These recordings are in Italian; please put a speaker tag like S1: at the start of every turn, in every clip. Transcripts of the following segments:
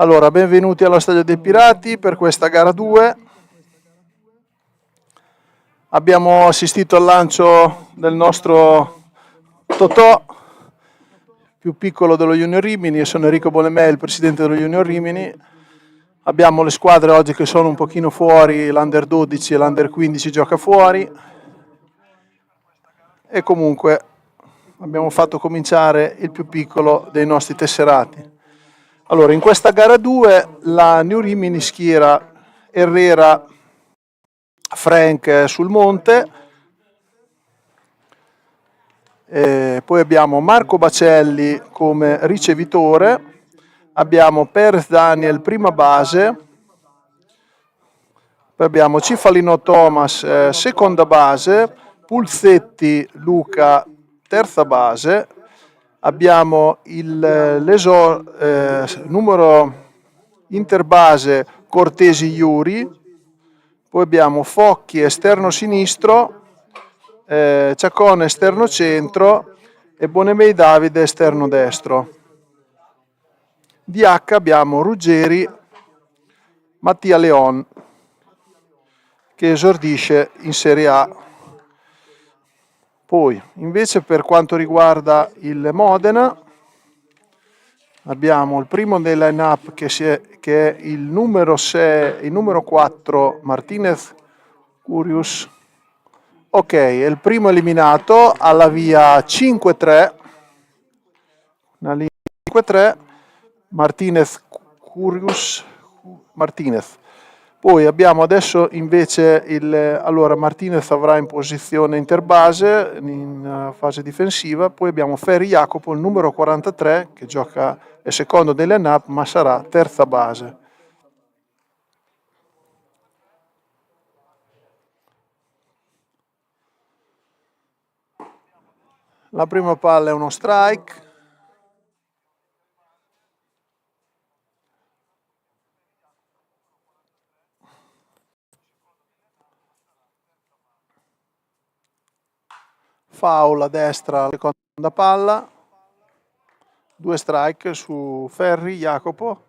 S1: Allora, benvenuti allo Stadio dei Pirati per questa gara 2. Abbiamo assistito al lancio del nostro Totò, più piccolo dello Junior Rimini. Io sono Enrico Bonemè, il presidente dello Junior Rimini. Abbiamo le squadre oggi che sono un pochino fuori, l'Under 12 e l'Under 15 gioca fuori. E comunque abbiamo fatto cominciare il più piccolo dei nostri tesserati. Allora, in questa gara 2 la New Rimini schiera Herrera, Frank sul monte, poi abbiamo Marco Bacelli come ricevitore, abbiamo Perez Daniel prima base, poi abbiamo Cifalino Thomas seconda base, Pulzetti Luca terza base, abbiamo numero interbase Cortesi Iuri, poi abbiamo Focchi esterno sinistro, Ciaccone esterno centro e Bonemei Davide esterno destro. Di H abbiamo Ruggeri, Mattia Leon che esordisce in Serie A. Poi invece per quanto riguarda il Modena abbiamo il primo dei line-up che è il numero 6, il numero 4 Martinez Curius. Ok, è il primo eliminato alla via 5-3. Una linea 5-3. Martinez Curius Martinez. Poi abbiamo adesso invece allora Martinez avrà in posizione interbase in fase difensiva, poi abbiamo Ferri Jacopo, il numero 43 che gioca è secondo delle line-up ma sarà terza base. La prima palla è uno strike. Foul a destra, la seconda palla. 2 strike su Ferri Jacopo.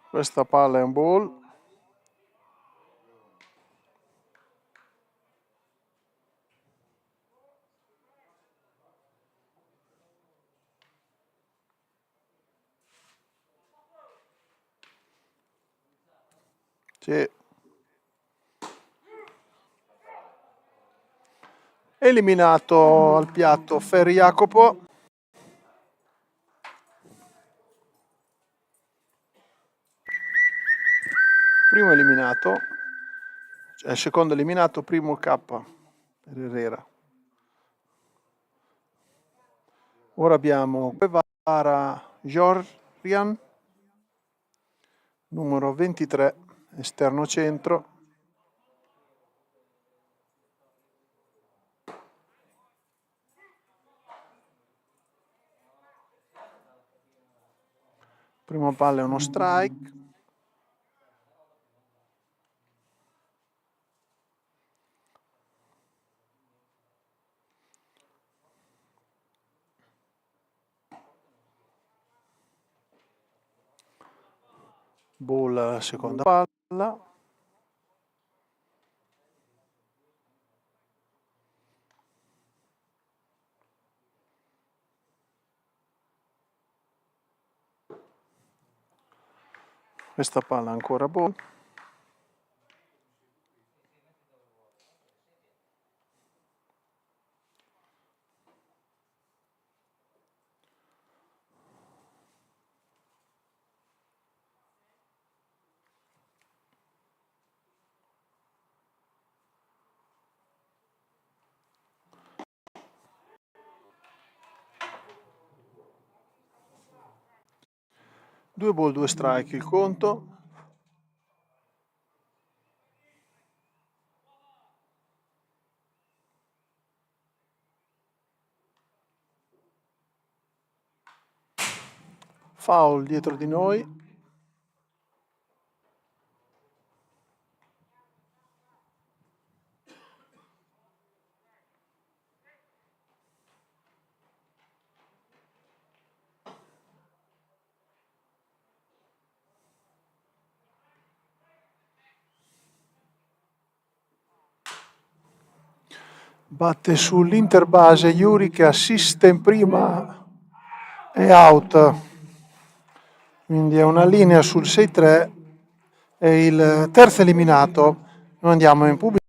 S1: Questa palla è un ball. Sì. Eliminato al piatto Ferri Jacopo. Primo eliminato, cioè secondo eliminato, primo K per Herrera. Ora abbiamo Guevara Jorian, numero 23, esterno centro. Prima palla è uno strike. Ball seconda palla. Questa palla ancora ball. Due ball, 2 strike il conto. Foul dietro di noi. Batte sull'interbase Yuri che assiste in prima e out. Quindi è una linea sul 6-3 e il terzo eliminato. Noi andiamo in pubblico.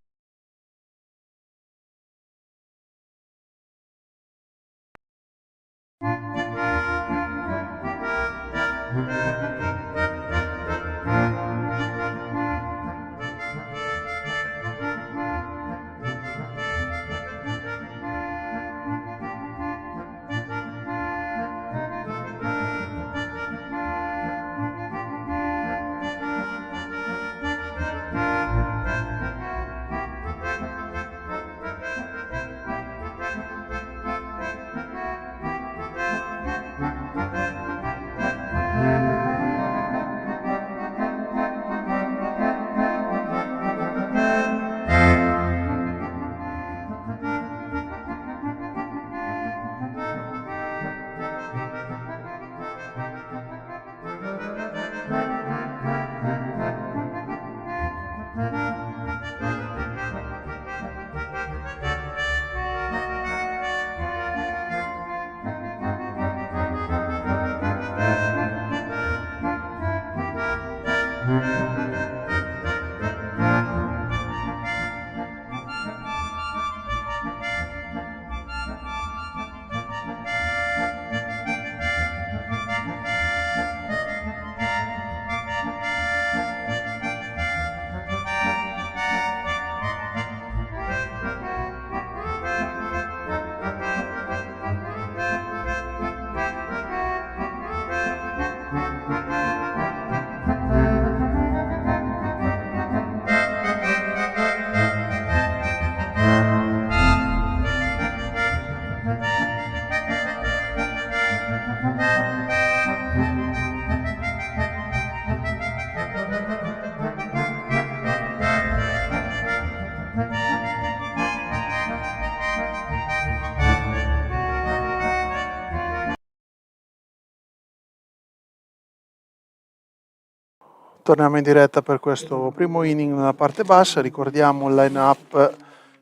S1: Torniamo in diretta per questo primo inning nella parte bassa. Ricordiamo il line-up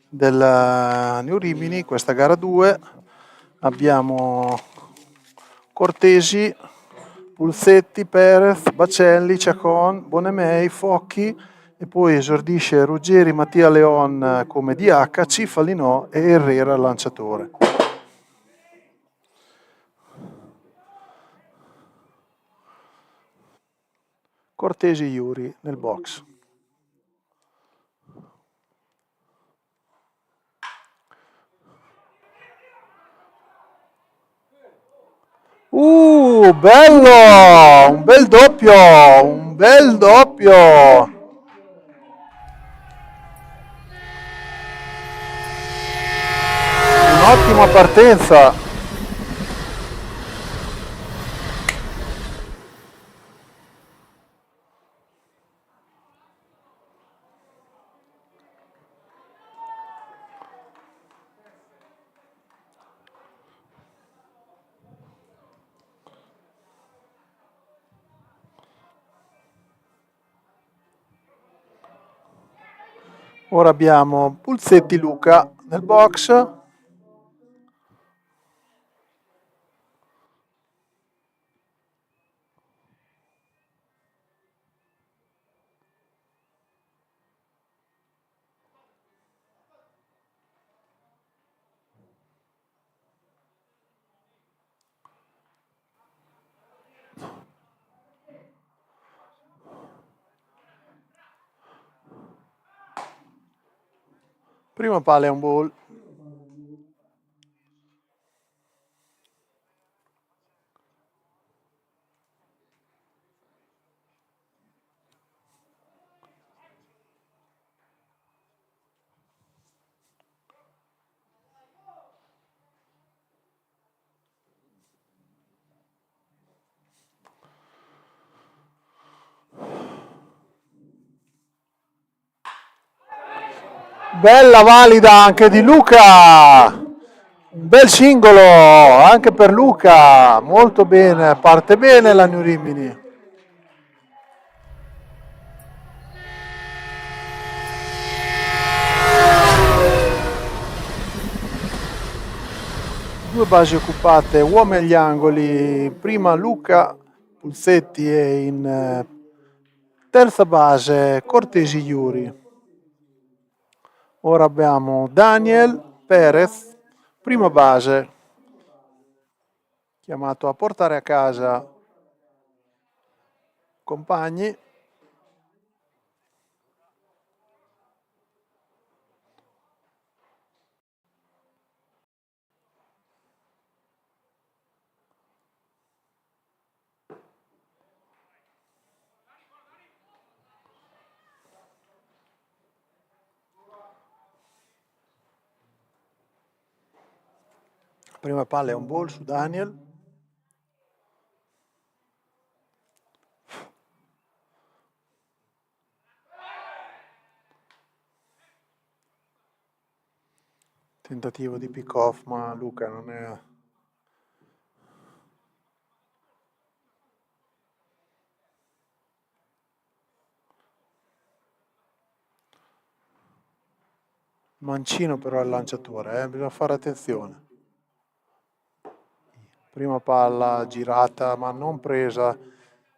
S1: del New Rimini, questa gara 2. Abbiamo Cortesi, Pulzetti, Perez, Bacelli, Ciacon, Bonemei, Focchi e poi esordisce Ruggeri, Mattia Leon come DH, Cifalinò e Herrera lanciatore. Cortesi Yuri nel box. Bello! Un bel doppio! Un bel doppio! Un'ottima partenza! Ora abbiamo Pulzetti Luca nel box. Prima palla è un ball. Bella valida anche di Luca. Un bel singolo anche per Luca. Molto bene, parte bene la New Rimini. Due basi occupate, uomini agli angoli. Prima Luca Pulsetti e in terza base Cortesi Iuri. Ora abbiamo Daniel Perez, prima base, chiamato a portare a casa compagni. Prima palla è un ball su Daniel. Tentativo di pick off, ma Luca non è... Mancino però è il lanciatore, bisogna fare attenzione. Prima palla girata ma non presa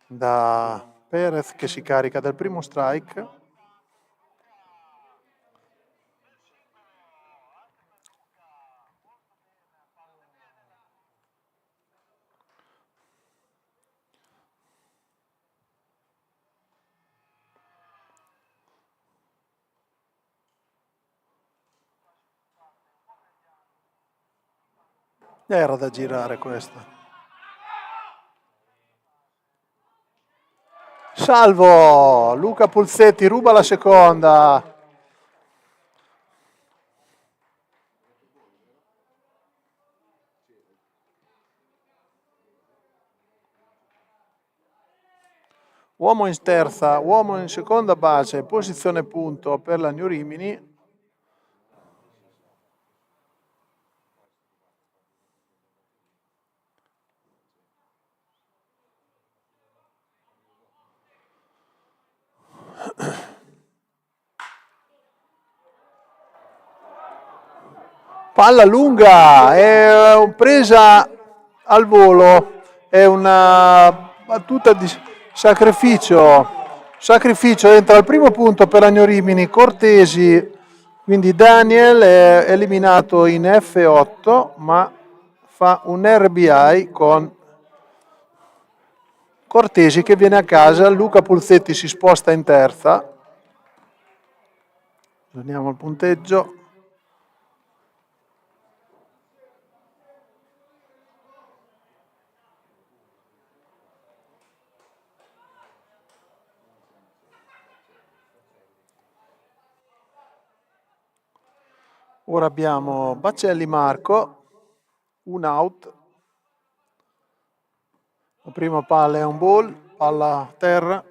S1: da Perez che si carica del primo strike. Era da girare questa. Salvo, Luca Pulsetti ruba la seconda. Uomo in terza, uomo in seconda base, posizione punto per la New Rimini. Palla lunga, è presa al volo, è una battuta di sacrificio. Sacrificio, entra al primo punto per Agno Rimini, Cortesi, quindi Daniel è eliminato in F8, ma fa un RBI con Cortesi che viene a casa, Luca Pulzetti si sposta in terza. Vediamo il punteggio. Ora abbiamo Bacelli Marco, un out. La prima palla è un ball, palla a terra.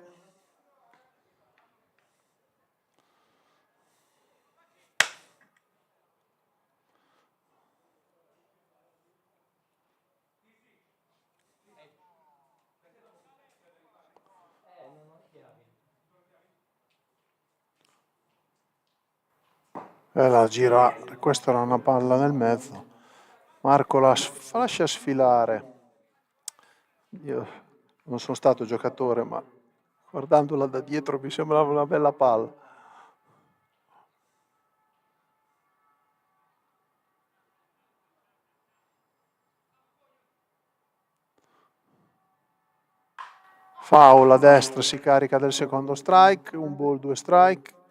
S1: E la gira, questa era una palla nel mezzo. Marco la lascia sfilare. Io non sono stato giocatore, ma guardandola da dietro mi sembrava una bella palla. Foul a destra, si carica del secondo strike, un ball, due strike.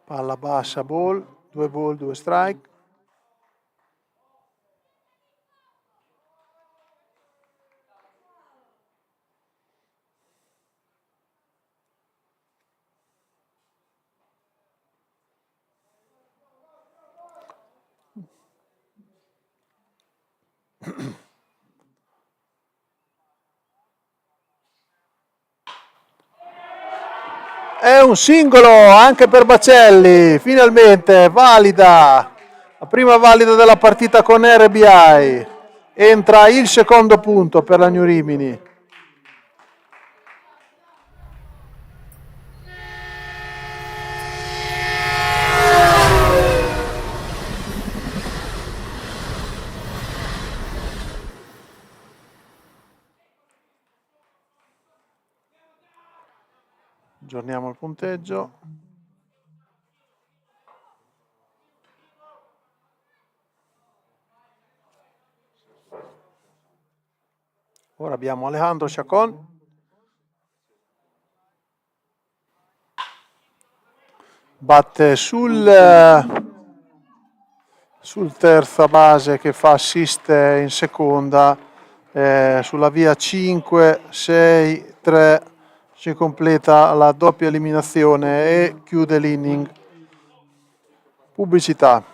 S1: Palla bassa, ball, due strike. È un singolo anche per Bacelli, finalmente valida, la prima valida della partita con RBI. Entra il secondo punto per la New Rimini. Aggiorniamo il punteggio. Ora abbiamo Alejandro Chacon. Batte sul terza base che fa assist in seconda, sulla via 5, 6, 3 si completa la doppia eliminazione e chiude l'inning. Pubblicità.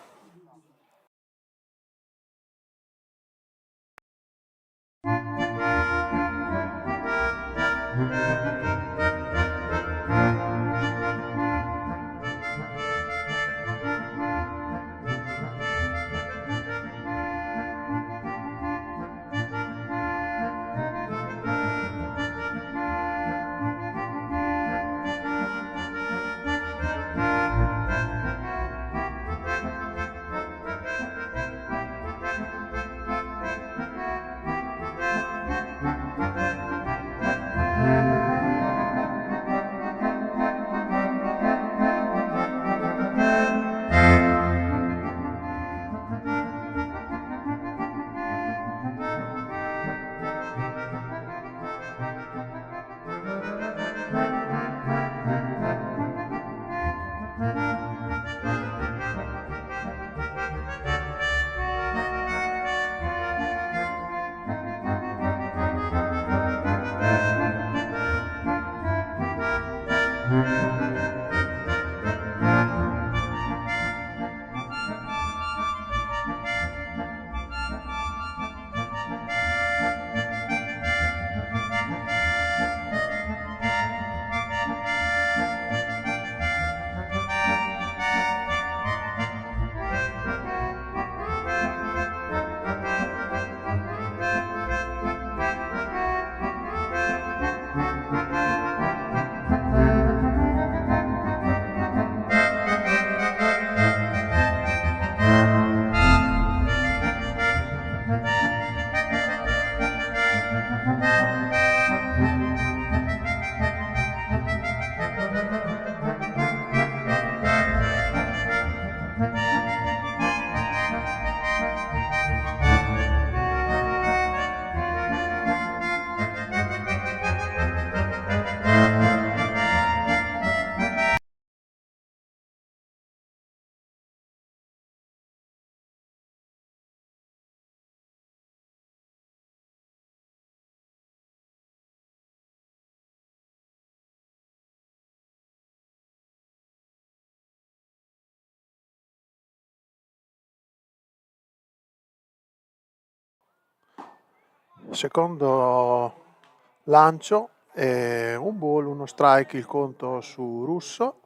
S1: Secondo lancio, un ball, uno strike, il conto su Russo.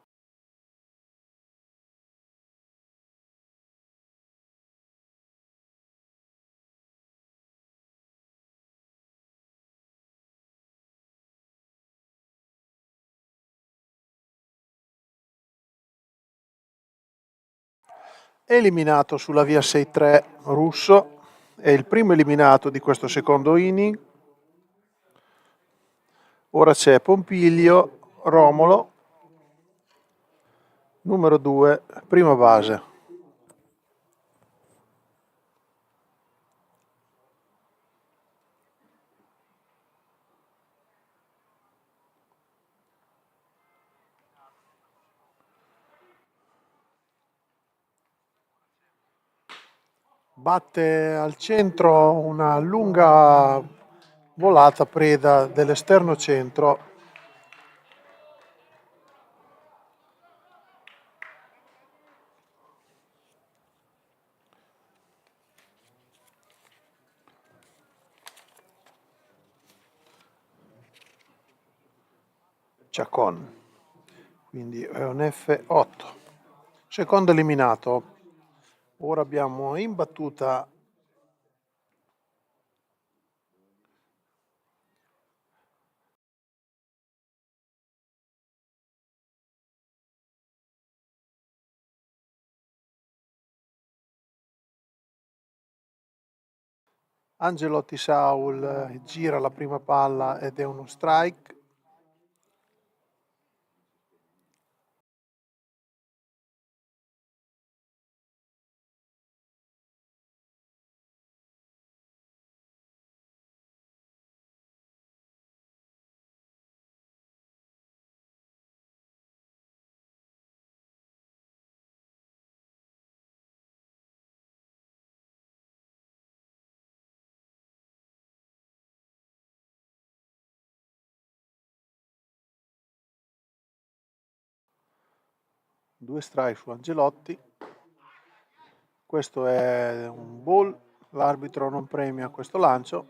S1: Eliminato sulla via 6-3 Russo, è il primo eliminato di questo secondo inning. Ora c'è Pompiglio, Romolo, numero 2, prima base. Batte al centro una lunga volata preda dell'esterno centro. Chacon, quindi è un F8. Secondo eliminato. Ora abbiamo in battuta Angelotti Saul, gira la prima palla ed è uno strike. Due strike su Angelotti. Questo è un ball, l'arbitro non premia questo lancio.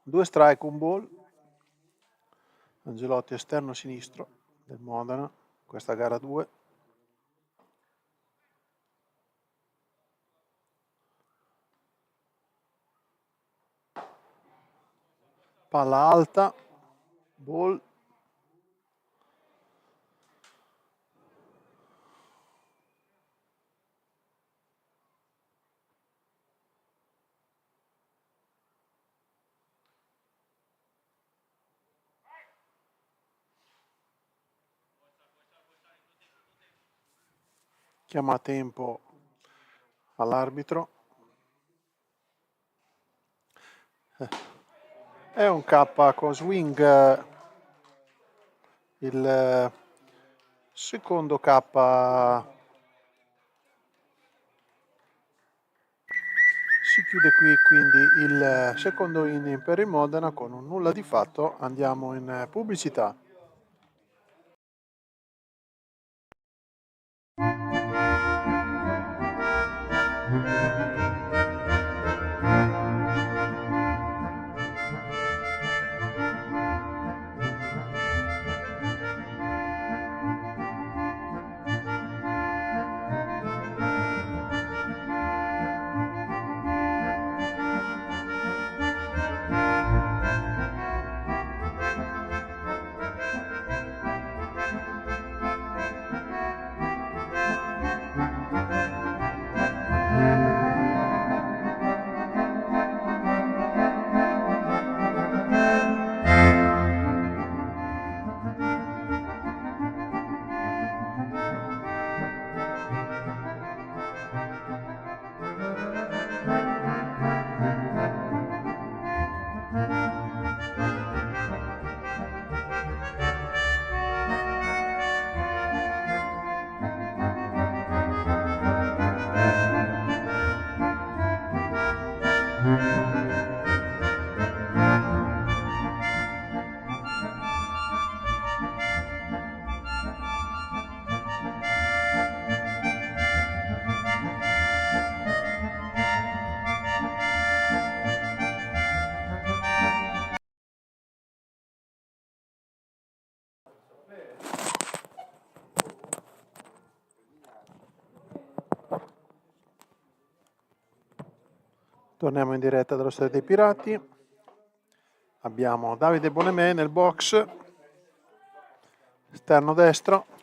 S1: Due strike, un ball. Angelotti esterno sinistro del Modena, questa gara 2. Palla alta, ball. Chiama a tempo all'arbitro. È un K con swing, il secondo K si chiude qui, quindi il secondo inning per il Modena con un nulla di fatto. Andiamo in pubblicità. Torniamo in diretta dallo Stadio dei Pirati. Abbiamo Davide Bonemè nel box, esterno destro.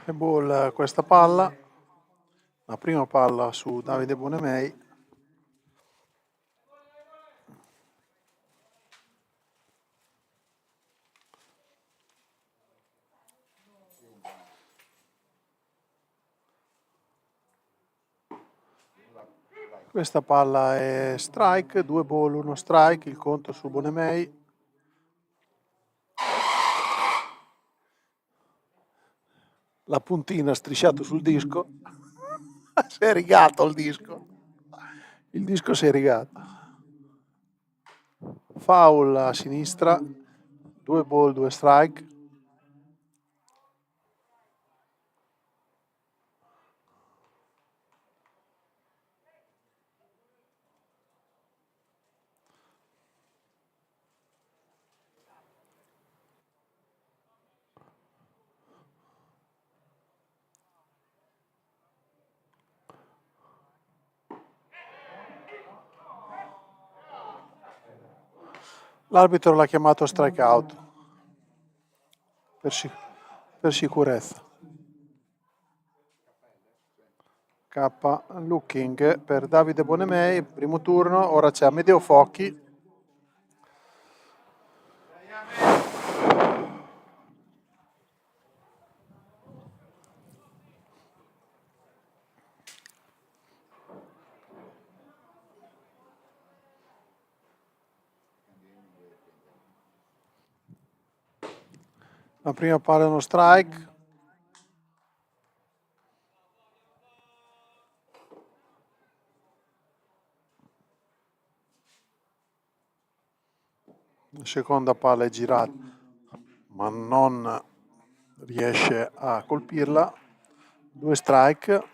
S1: E ball questa palla, la prima palla su Davide Bonemei. Questa palla è strike, 2 ball, 1 strike, il conto su Bonemei. la puntina strisciato sul disco. Si è rigato il disco. Il disco si è rigato. Foul a sinistra, 2 ball, 2 strike. L'arbitro l'ha chiamato strikeout per, per sicurezza. K looking per Davide Bonemei, primo turno, ora c'è Amedeo Focchi. La prima palla è uno strike. La seconda palla è girata, ma non riesce a colpirla. 2 strike.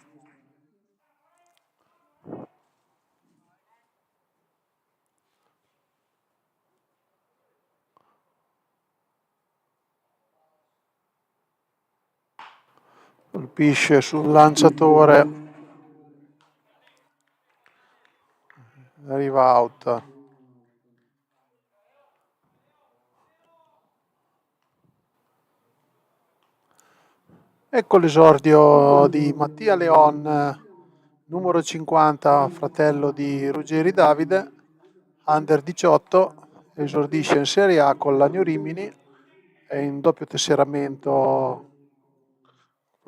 S1: Colpisce sul lanciatore, arriva out. Ecco l'esordio di Mattia Leon, numero 50, fratello di Ruggeri Davide, under 18, esordisce in Serie A con l'Agno Rimini, è in doppio tesseramento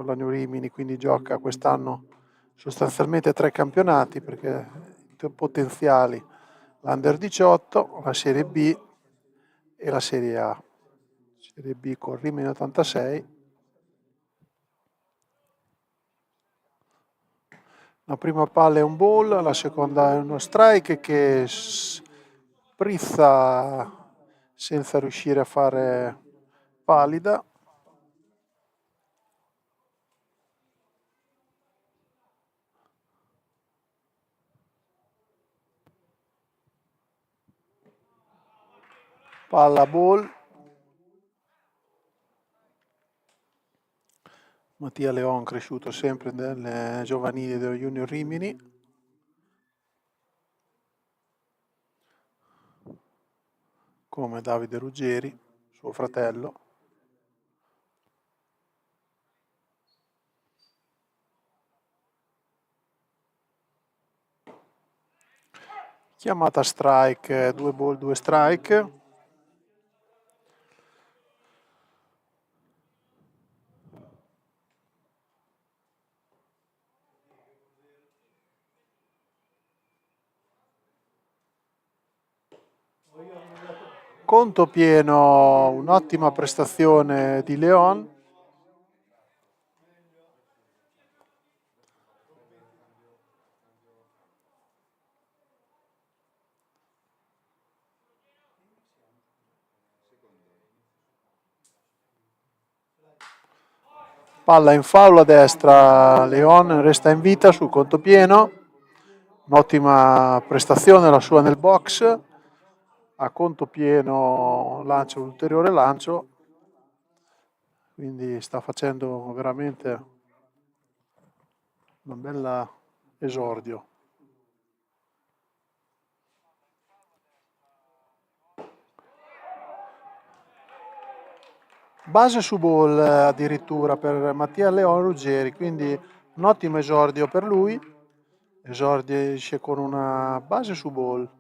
S1: con l'Agno Rimini, quindi gioca quest'anno sostanzialmente 3 campionati perché potenziali: l'Under 18, la Serie B e la Serie A. Serie B con Rimini 86. La prima palla è un ball, la seconda è uno strike che sprizza senza riuscire a fare valida. Palla ball. Mattia Leon, cresciuto sempre nelle giovanili dello Junior Rimini. Come Davide Ruggeri, suo fratello. Chiamata strike, 2 ball, 2 strike. Conto pieno, un'ottima prestazione di Leon. Palla in foul a destra, Leon resta in vita sul conto pieno. Un'ottima prestazione la sua nel box. A conto pieno lancia un ulteriore lancio, quindi sta facendo veramente una bella esordio. Base su ball addirittura per Mattia Leon Ruggeri, quindi un ottimo esordio per lui. Esordisce con una base su ball.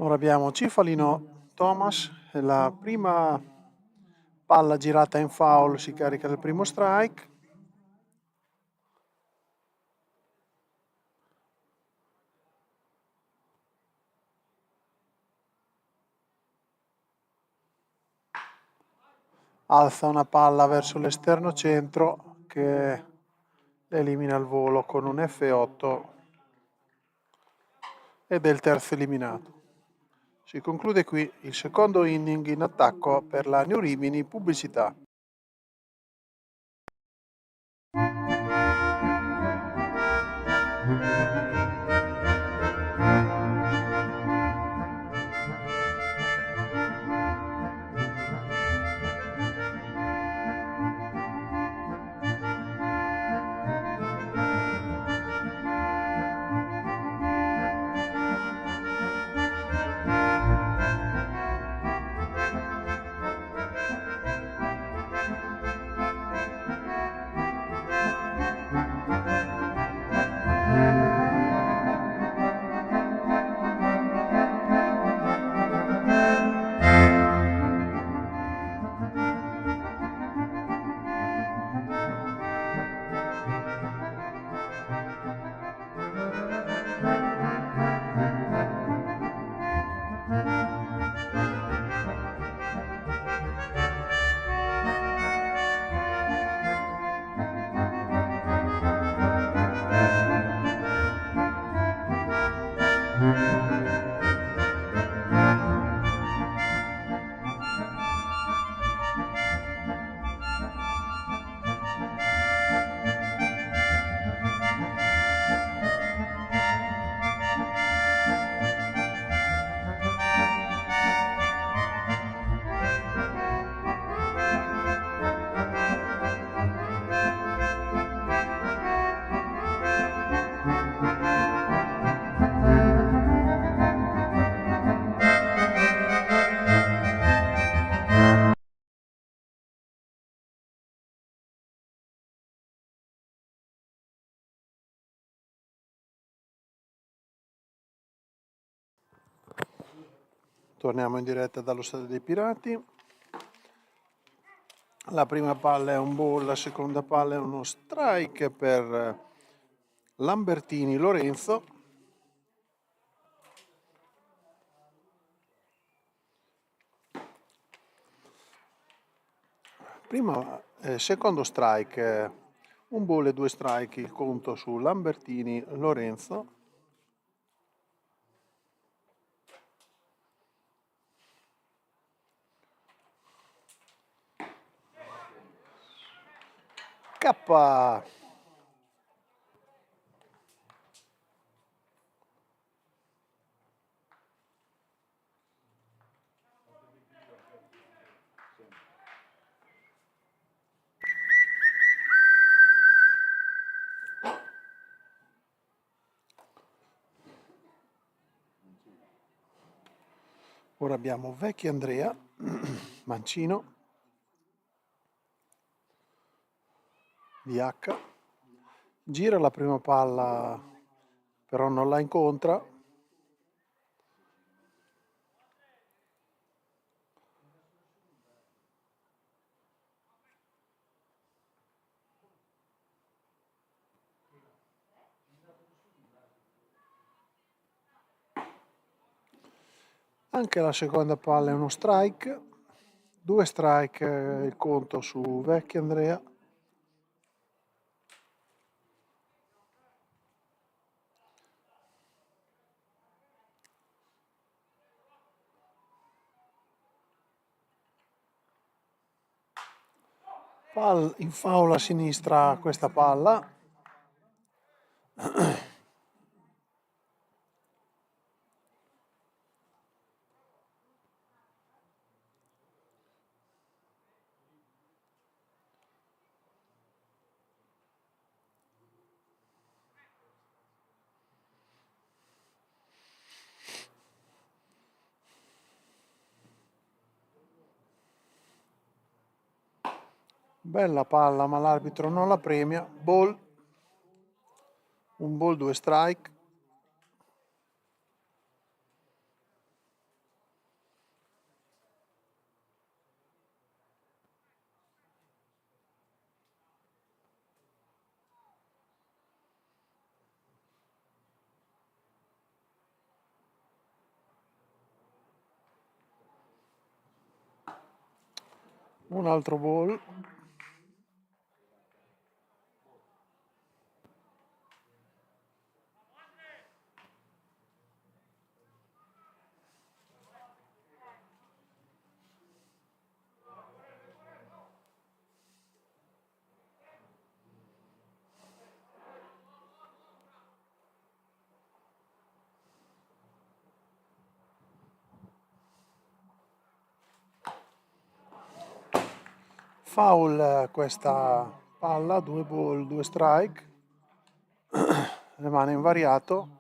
S1: Ora abbiamo Cifalino Thomas, e la prima palla girata in foul si carica del primo strike. Alza una palla verso l'esterno centro che elimina il volo con un F8 ed è il terzo eliminato. Si conclude qui il secondo inning in attacco per la New Rimini. Pubblicità. Torniamo in diretta dallo Stadio dei Pirati. La prima palla è un ball, la seconda palla è uno strike per Lambertini Lorenzo. Secondo strike, un ball e due strike il conto su Lambertini Lorenzo. K. Ora abbiamo Vecchi Andrea, Mancino, DH, gira la prima palla, però non la incontra. Anche la seconda palla è uno strike, due strike il conto su Vecchi Andrea. In foul a sinistra questa palla. Bella palla, ma l'arbitro non la premia. Ball. Un ball, due strike. un altro ball. Foul questa palla, 2 ball, 2 strike, rimane invariato.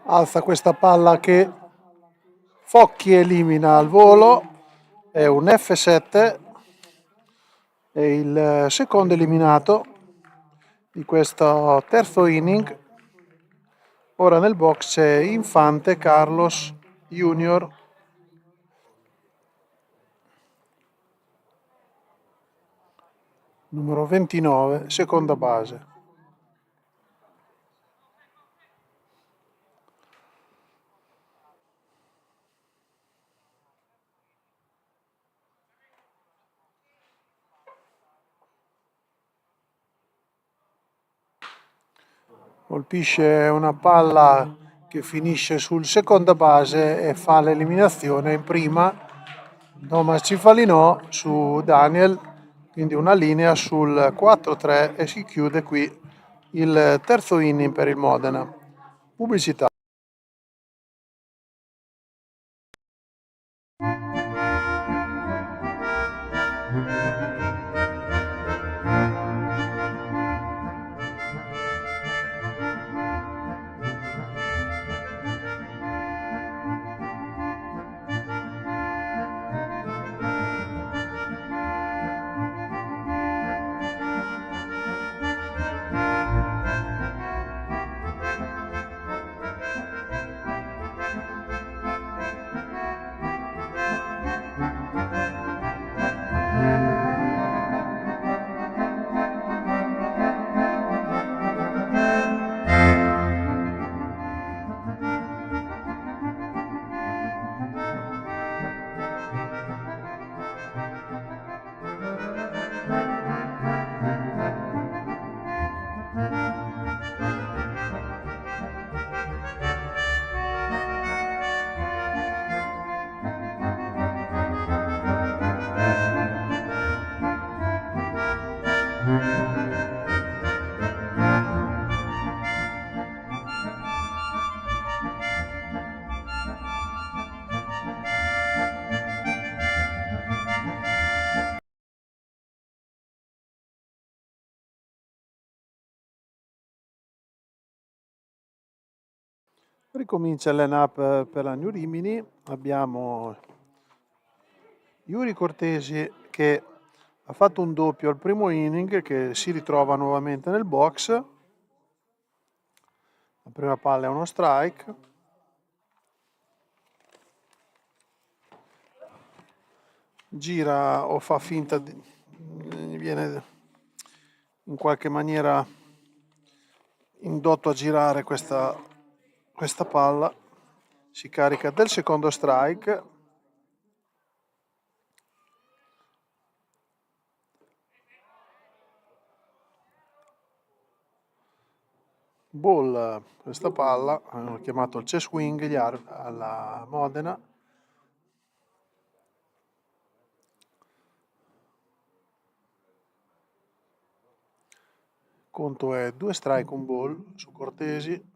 S1: Alza questa palla che Focchi elimina al volo, è un F7, è il secondo eliminato di questo terzo inning. Ora nel box c'è Infante Carlos Junior, numero 29, seconda base. Colpisce una palla che finisce sul seconda base e fa l'eliminazione in prima. Thomas Cifalinò su Daniel, quindi una linea sul 4-3 e si chiude qui il terzo inning per il Modena. Pubblicità. Ricomincia il line-up per la New Rimini. Abbiamo Yuri Cortesi che ha fatto un doppio al primo inning, che si ritrova nuovamente nel box. La prima palla è uno strike. Gira o fa finta viene in qualche maniera indotto a girare questa palla. Si carica del secondo strike. Ball questa palla, hanno chiamato il chest swing alla Modena. Conto è 2 strike, un ball su Cortesi.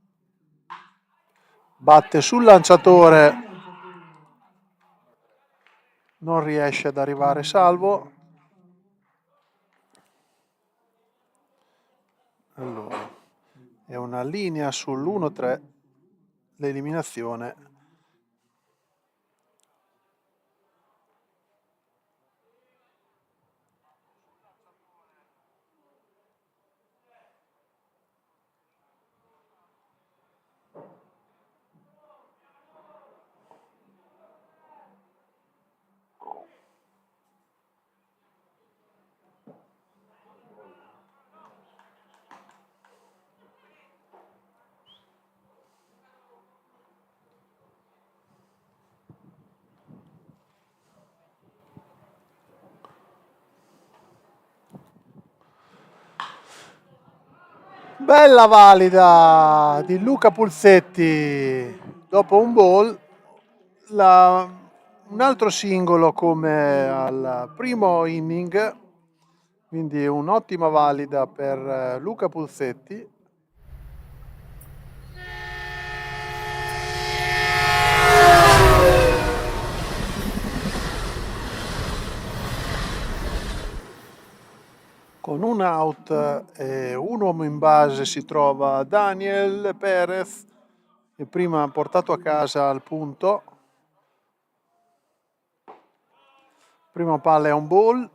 S1: Batte sul lanciatore, non riesce ad arrivare salvo. Allora, è una linea sull'1-3 l'eliminazione Bella valida di Luca Pulsetti dopo un ball, un altro singolo come al primo inning, quindi un'ottima valida per Luca Pulsetti. Con un out e un uomo in base si trova Daniel Perez, che prima ha portato a casa al punto. Prima palla è un ball.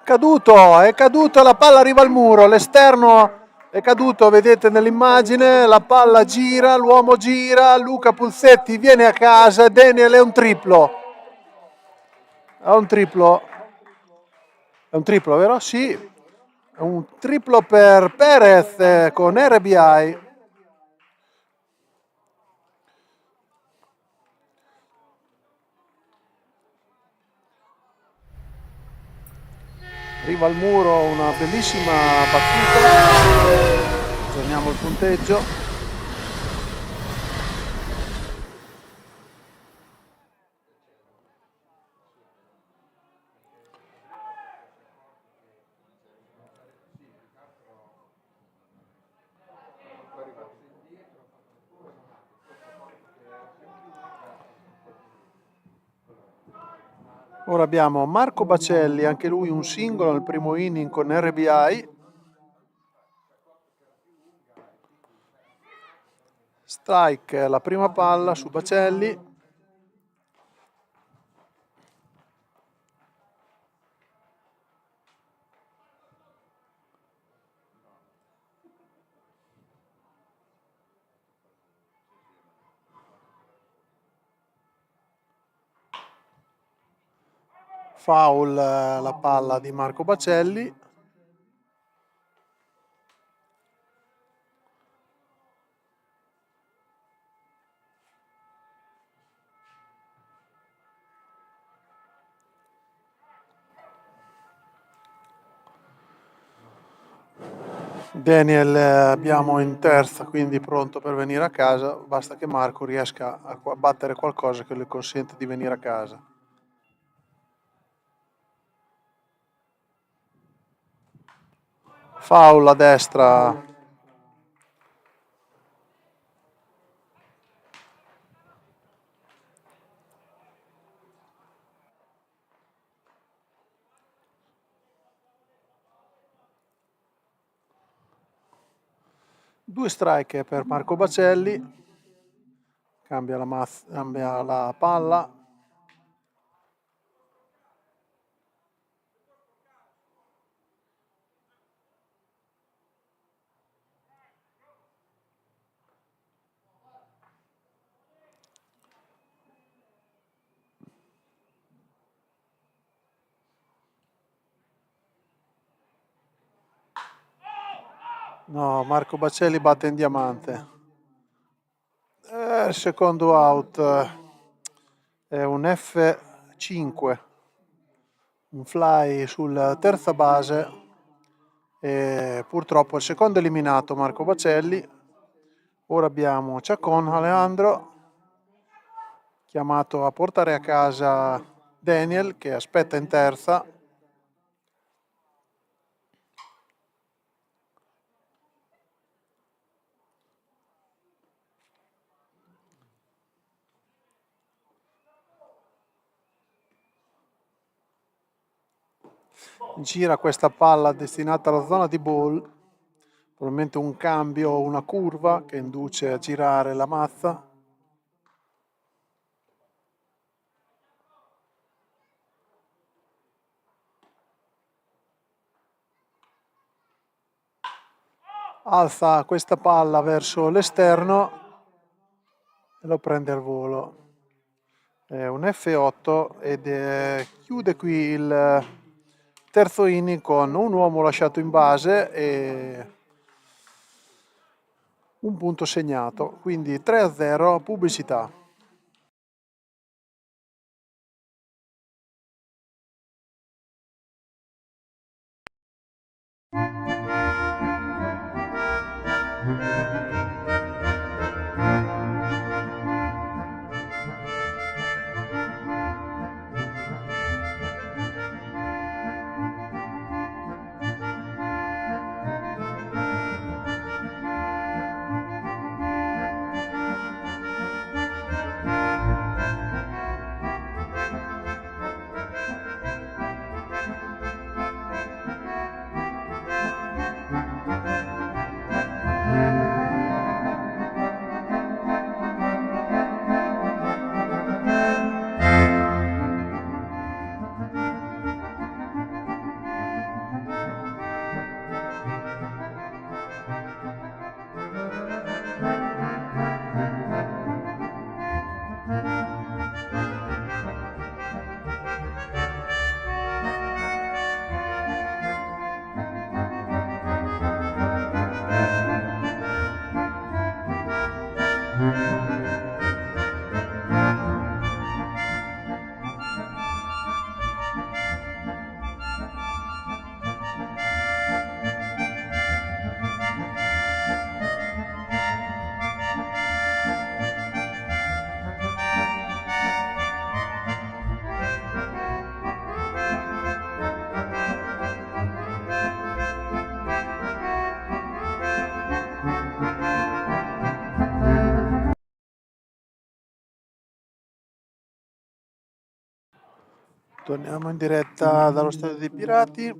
S1: È caduto, la palla arriva al muro, l'esterno è caduto, vedete nell'immagine, la palla gira, l'uomo gira, Luca Pulsetti viene a casa, Daniel è un triplo. È un triplo, vero? Sì, è un triplo per Perez con RBI. Arriva al muro una bellissima battuta. Aggiorniamo il punteggio. Ora abbiamo Marco Bacelli, anche lui un singolo nel primo inning con RBI. Strike la prima palla su Bacelli. Foul la palla di Marco Bacelli. Daniel abbiamo in terza, quindi pronto per venire a casa, basta che Marco riesca a battere qualcosa che le consente di venire a casa. Foul a destra. Due strike per Marco Bacelli. Cambia la palla. No, Marco Bacelli batte in diamante. Il secondo out è un F5, un fly sul terza base e purtroppo il secondo eliminato Marco Bacelli. Ora abbiamo Chacon Alejandro chiamato a portare a casa Daniel che aspetta in terza. Gira questa palla destinata alla zona di ball, probabilmente un cambio o una curva che induce a girare la mazza. Alza questa palla verso l'esterno e lo prende al volo. È un F8 ed chiude qui il terzo inning con un uomo lasciato in base e un punto segnato, quindi 3-0 pubblicità. Torniamo in diretta dallo stadio dei Pirati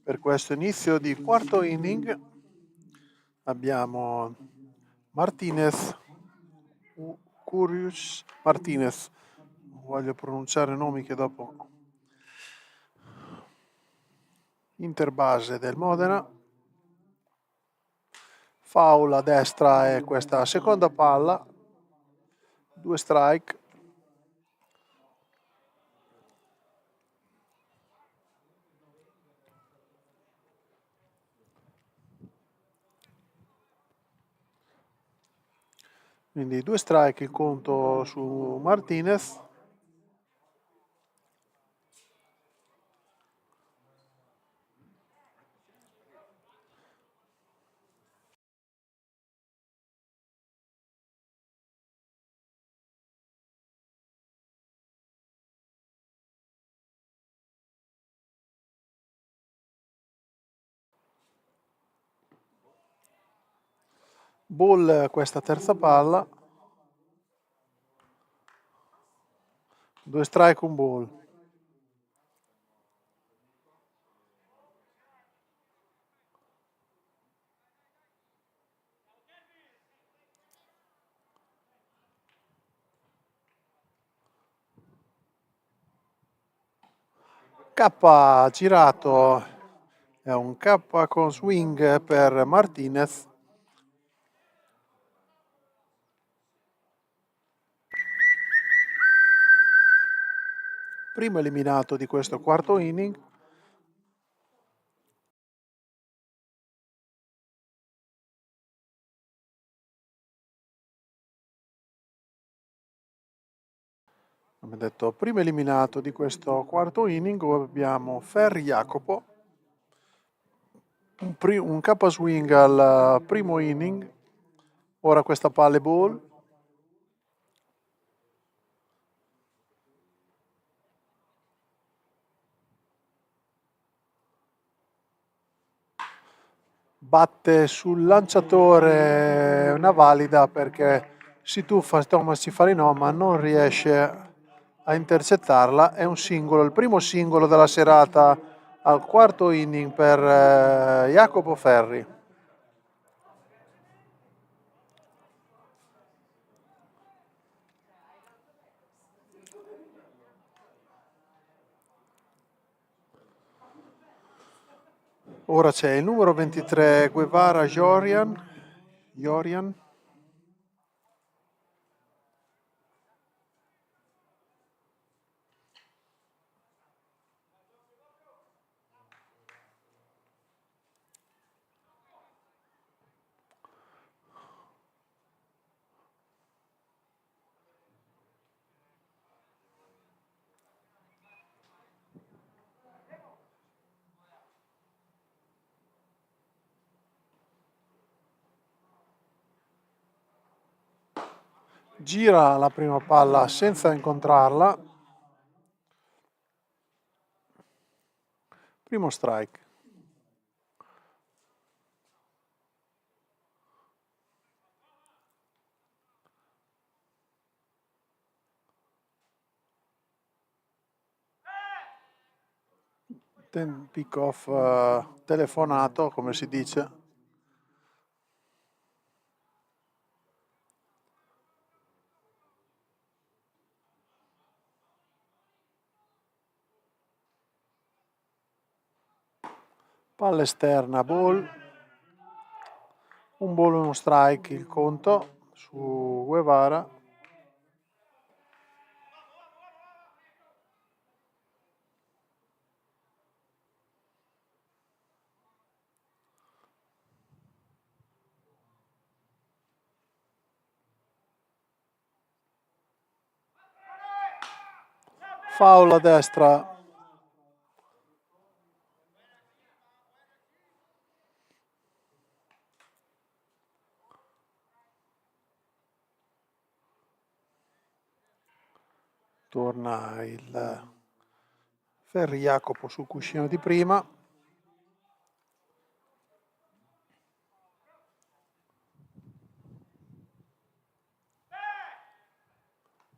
S1: per questo inizio di quarto inning. Abbiamo Martinez, Curius, Martinez, non voglio pronunciare nomi che dopo interbase del Modena, foul a destra e questa seconda palla, 2 strike. Quindi 2 strike il conto su Martinez. Ball questa terza palla, 2 strike, un ball. K girato, è un K con swing per Martinez. Primo eliminato di questo quarto inning. Come detto, primo eliminato di questo quarto inning. Abbiamo Ferri Jacopo, un K swing al primo inning. Ora questa palla è ball. Batte sul lanciatore una valida perché si tuffa Thomas Cifarino ma non riesce a intercettarla. È un singolo, il primo singolo della serata al quarto inning per Jacopo Ferri. Ora c'è il numero 23 Guevara Jorian. gira la prima palla senza incontrarla, primo strike. Pick off telefonato, come si dice. Palla esterna, ball. Un ball e uno strike il conto su Guevara. Foul a destra. Torna il Ferri Jacopo sul cuscino di prima.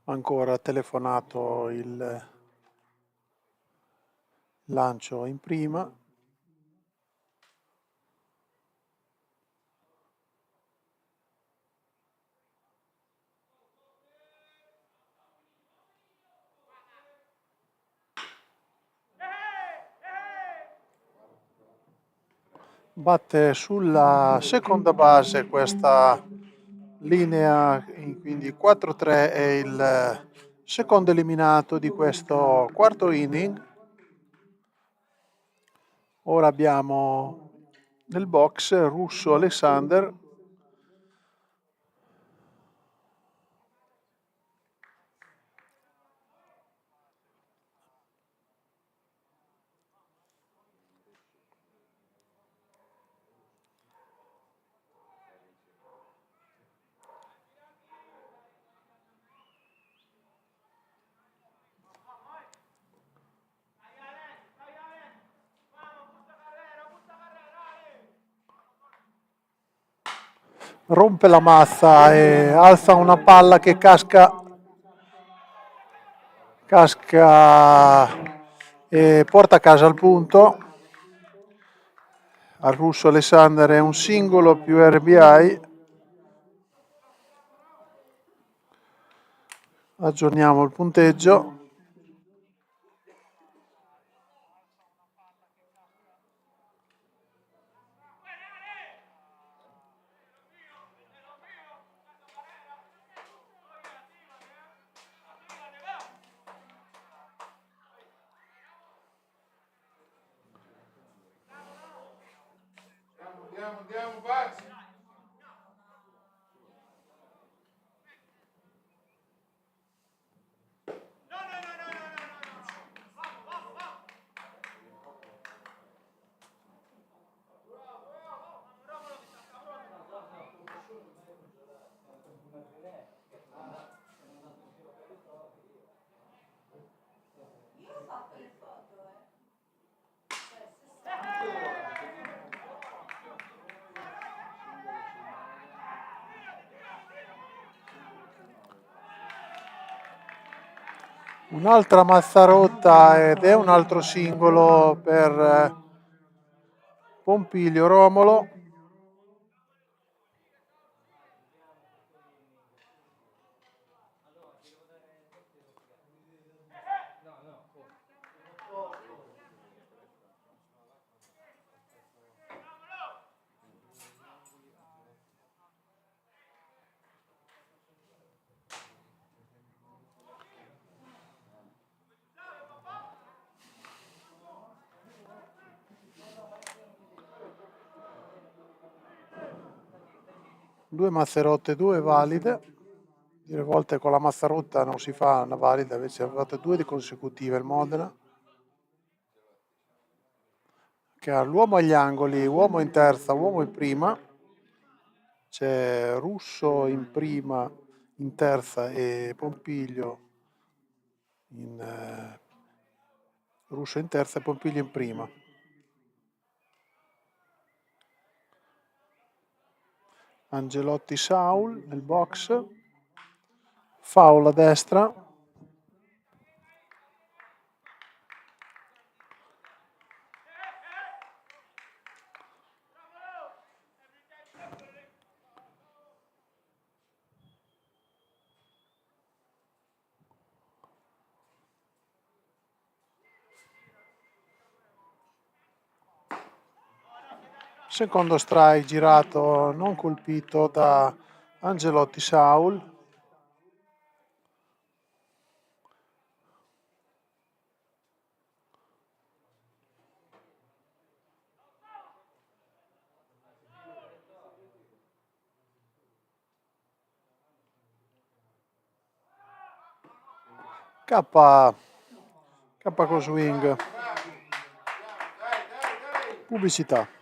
S1: Ancora telefonato il lancio in prima. Batte sulla seconda base questa linea, quindi 4-3 è il secondo eliminato di questo quarto inning. Ora abbiamo nel box Russo Alexander. Rompe la mazza e alza una palla che casca e porta a casa il punto. Al Russo Alexander è un singolo più RBI. Aggiorniamo il punteggio.
S2: Andiamo, Bazzi.
S1: Un'altra mazzarotta ed è un altro singolo per Pompilio Romolo. Due mazzerotte, due valide. Dire volte con la mazzarotta non si fa una valida, invece ha fatto due di consecutive il Modena. Che ha l'uomo agli angoli, uomo in terza, uomo in prima. C'è Russo in prima in terza e Pompiglio Russo in terza e Pompiglio in prima. Angelotti Saul nel box, foul a destra. Secondo strike girato non colpito da Angelotti Saul. K con swing. Pubblicità.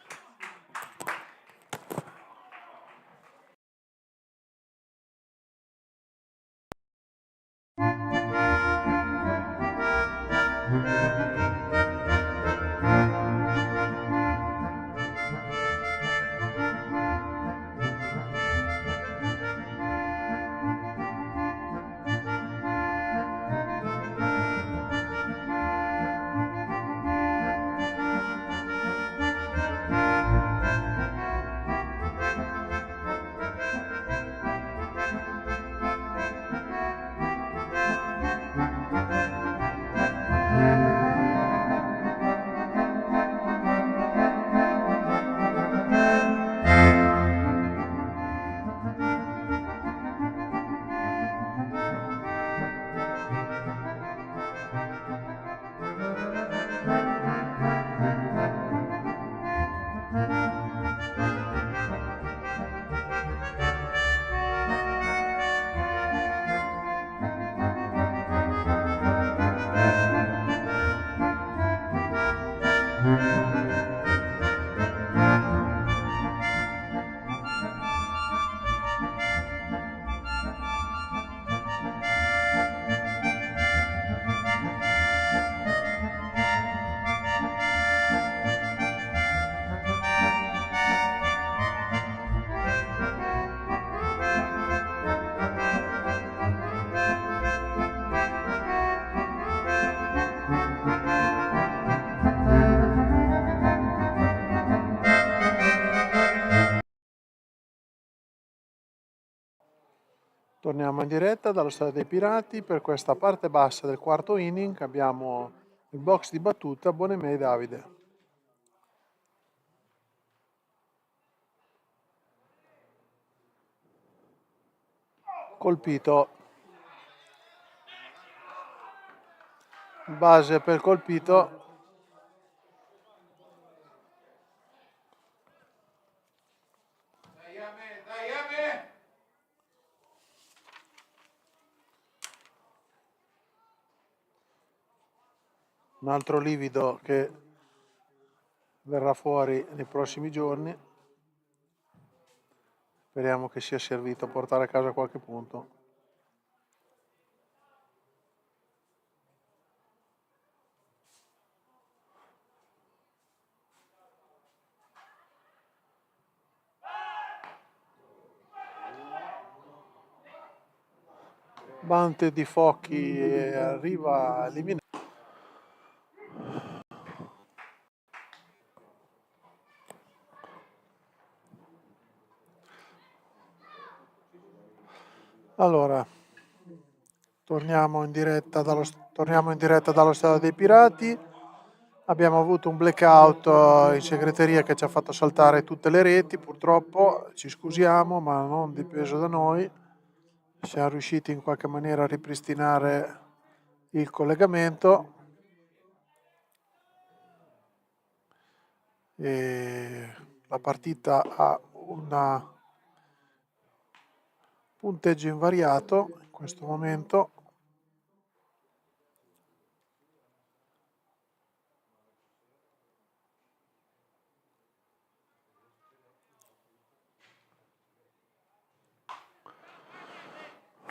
S1: Torniamo in diretta dallo Stadio dei Pirati per questa parte bassa del quarto inning. Abbiamo il box di battuta Bonemè e Davide. Colpito. Base per colpito. Un altro livido che verrà fuori nei prossimi giorni. Speriamo che sia servito a portare a casa qualche punto. Bante di Focchi arriva eliminato. Allora, torniamo in diretta dallo Stadio dei Pirati. Abbiamo avuto un blackout in segreteria che ci ha fatto saltare tutte le reti, purtroppo ci scusiamo, ma non dipeso da noi. Siamo riusciti in qualche maniera a ripristinare il collegamento e la partita ha un punteggio invariato in questo momento.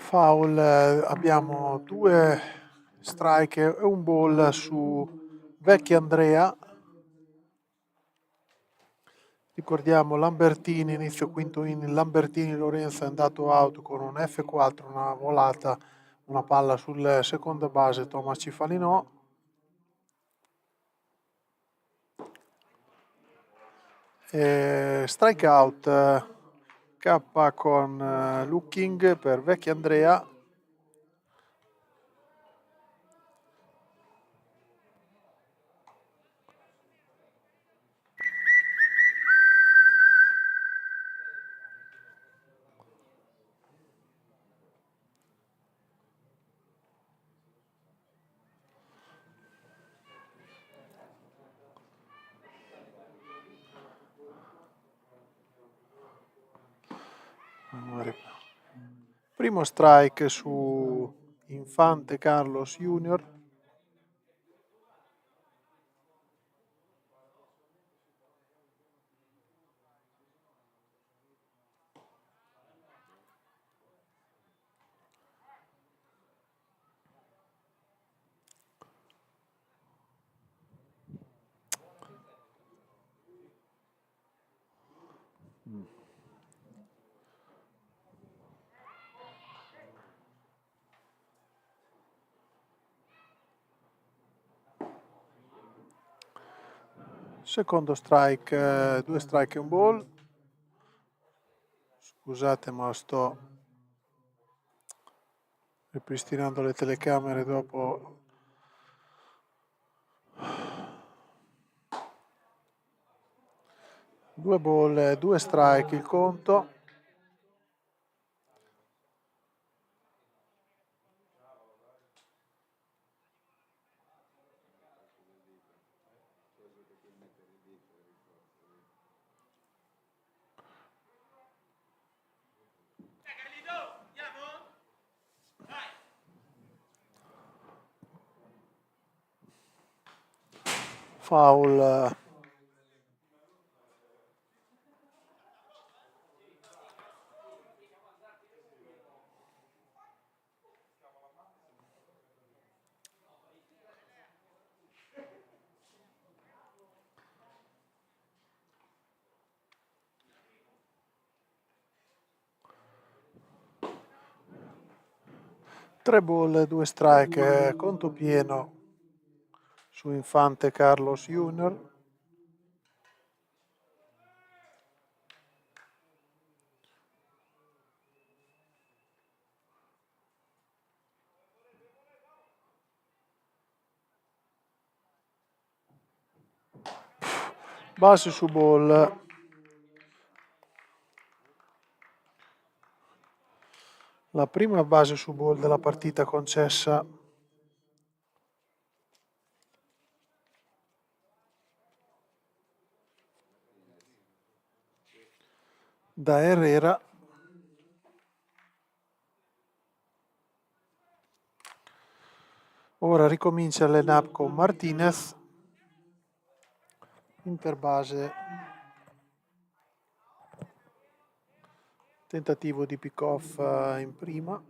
S1: Foul, abbiamo due strike e un ball su Vecchi Andrea. Ricordiamo Lambertini, inizio quinto inning, Lambertini Lorenzo è andato out con un F4, una volata, una palla sul seconda base Thomas Cifalinò. Strikeout K con Looking per Vecchi Andrea. Primo strike su Infante Carlos Junior. Secondo strike, due strike e un ball. Scusate, ma sto ripristinando le telecamere dopo. Due ball, due strike il conto. Foul. Tre ball, due strike, conto pieno su Infante Carlos Junior. Base su ball. La prima base su ball della partita concessa da Herrera. Ora ricomincia l'line-up con Martinez, interbase, tentativo di pick-off in prima.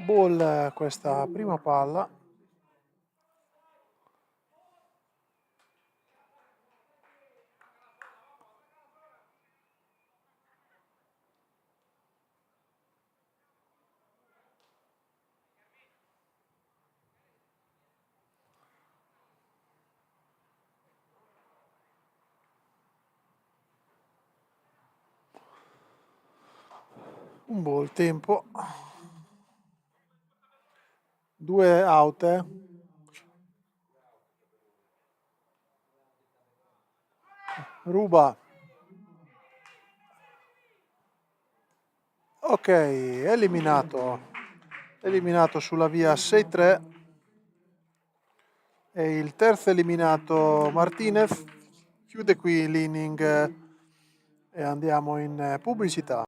S1: Ball questa prima palla. Un ball, tempo. Due out. Ruba. Ok, eliminato. Eliminato sulla via 6-3. E il terzo eliminato Martinez. Chiude qui l'inning e andiamo in pubblicità.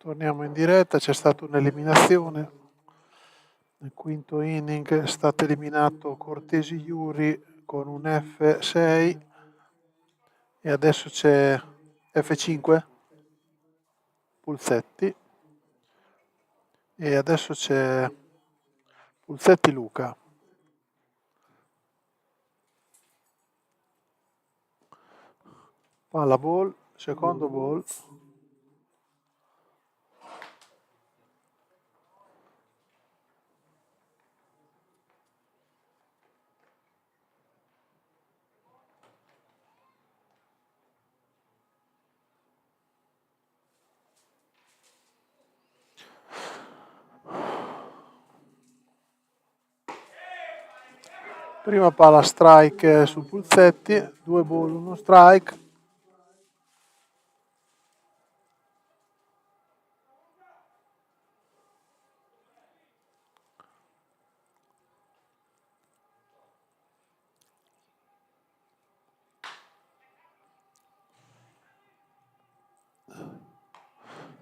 S1: Torniamo in diretta, c'è stata un'eliminazione. Nel quinto inning è stato eliminato Cortesi Iuri con un F6 e adesso c'è F5, Pulsetti, e adesso c'è Pulsetti Luca. Palla ball, secondo ball. Prima palla strike su Pulsetti, 2 ball, 1 strike.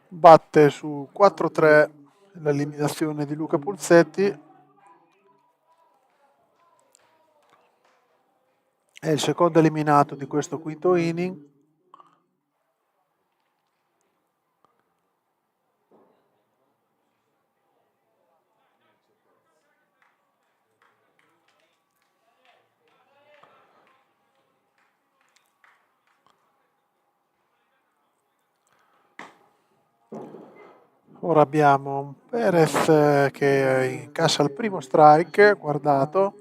S1: Batte su 4-3 l'eliminazione di Luca Pulsetti. È il secondo eliminato di questo quinto inning. Ora abbiamo Perez che incassa il primo strike, guardato.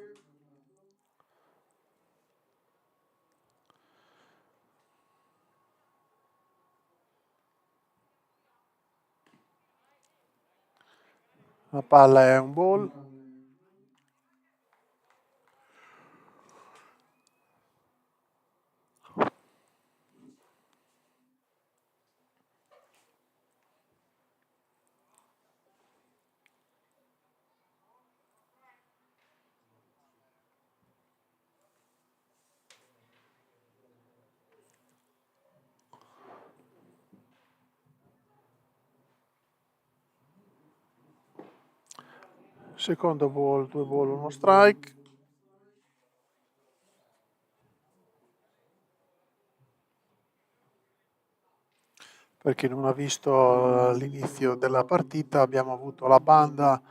S1: La palla è un ball. Secondo ball, 2 ball, 1 strike. Per chi non ha visto l'inizio della partita, abbiamo avuto la banda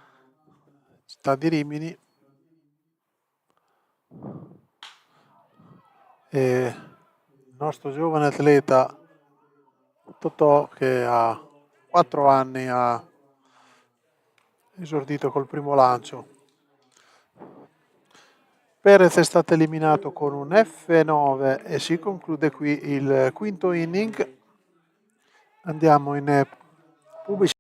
S1: Città di Rimini e il nostro giovane atleta Totò, che a 4 anni ha esordito col primo lancio. Perez è stato eliminato con un F9 e si conclude qui il quinto inning. Andiamo in pubblicità.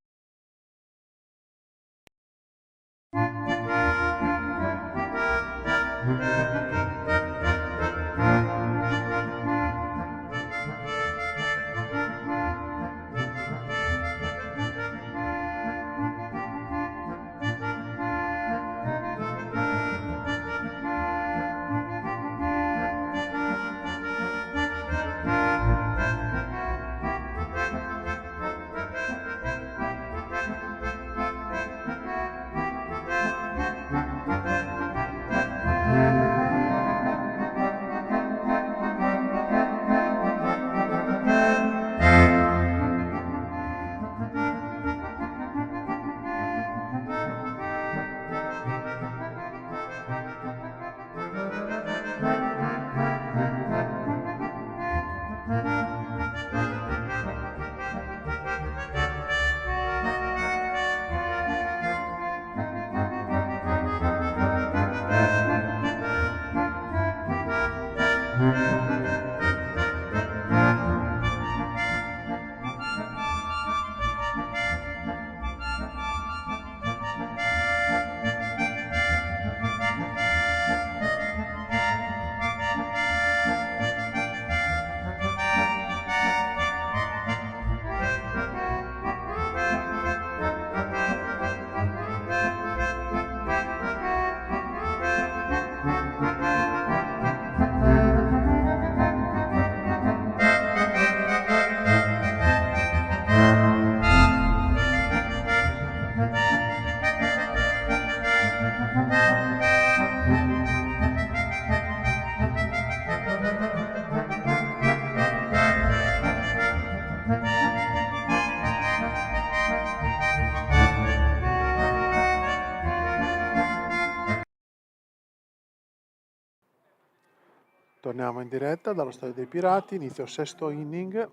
S1: Torniamo in diretta dallo Stadio dei Pirati, inizio sesto inning.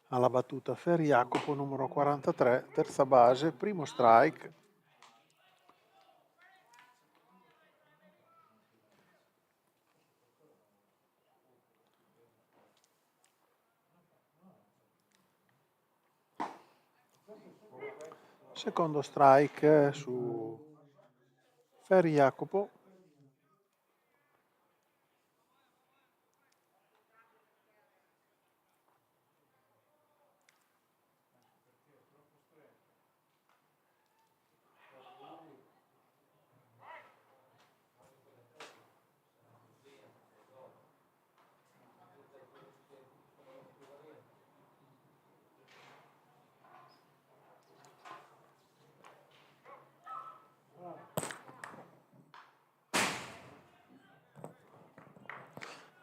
S1: Alla battuta Fer Jacopo, numero 43, terza base, primo strike. Secondo strike su Fer Jacopo.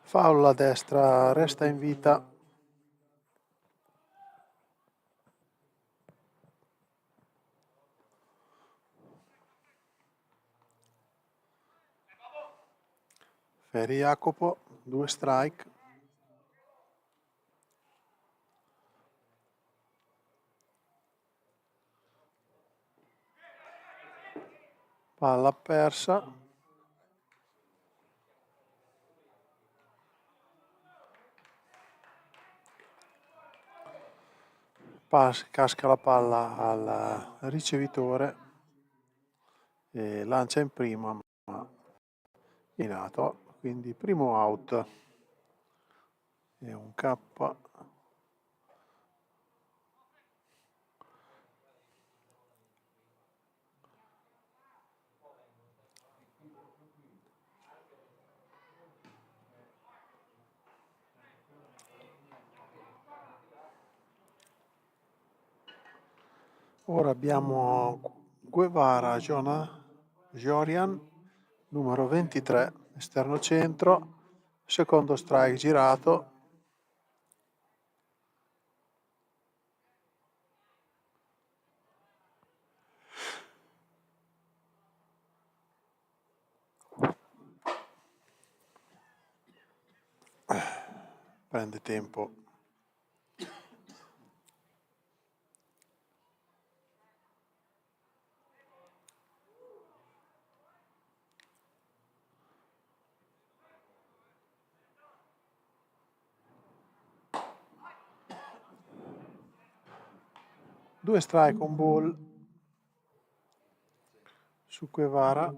S1: Foul a destra, resta in vita. Fer Jacopo, 2 strike. Palla persa. Casca la palla al ricevitore e lancia in prima, ma in lato, quindi primo out e un K. Ora abbiamo Guevara Jorian, numero 23, esterno centro, secondo strike girato. Prende tempo. Due strike, un ball su Guevara.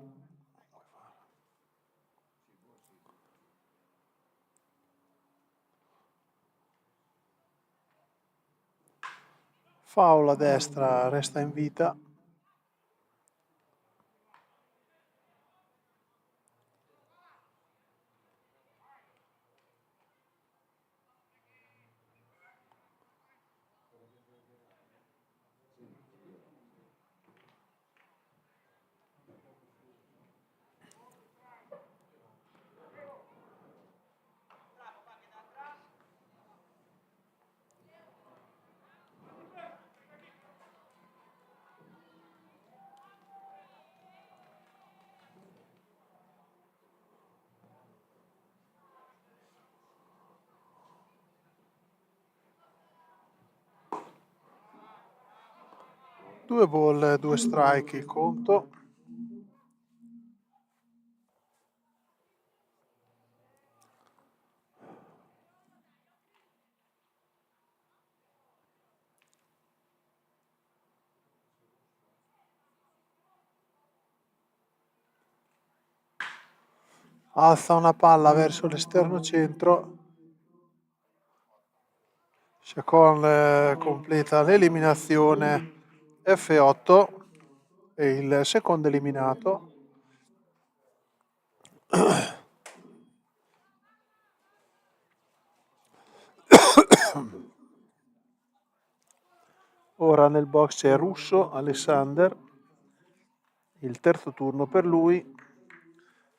S1: Foul a destra, resta in vita. Due ball, due strike il conto. Alza una palla verso l'esterno centro. Chacon completa l'eliminazione F8 e il secondo eliminato. Ora nel box c'è Russo Alexander, il terzo turno per lui.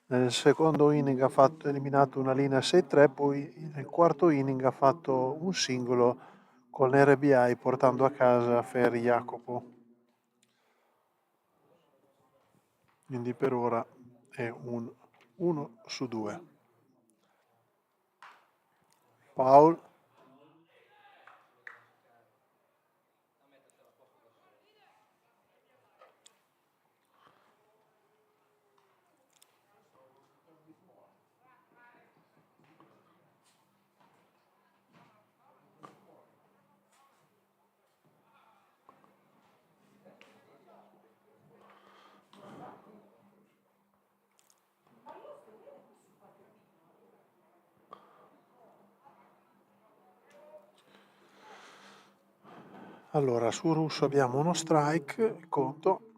S1: Nel secondo inning ha fatto eliminato una linea 6-3, poi nel quarto inning ha fatto un singolo con l'RBI portando a casa Fer Jacopo. Quindi per ora è un 1 su 2. Foul. Allora, su Russo abbiamo uno strike, conto.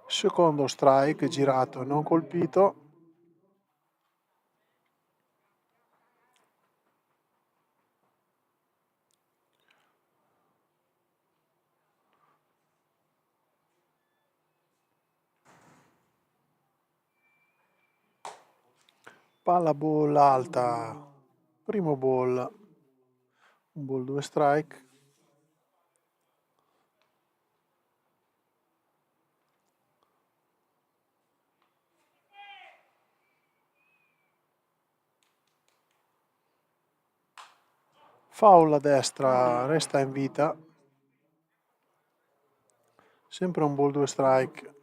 S1: Secondo strike, girato e non colpito. Palla ball alta, primo ball, un ball 2 strike. Foul a destra, resta in vita. Sempre un ball 2 strike.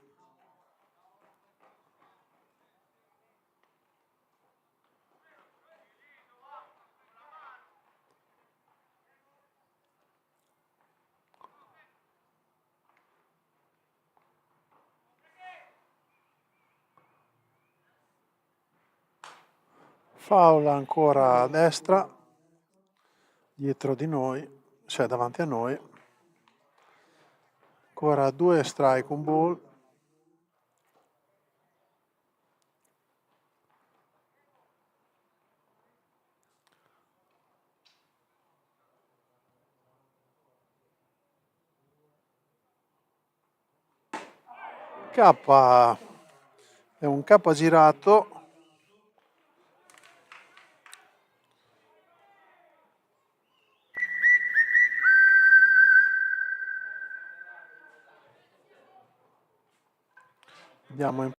S1: Foul ancora a destra, dietro di noi, cioè davanti a noi. Ancora 2 strike, un ball. K, è un K girato. Andiamo in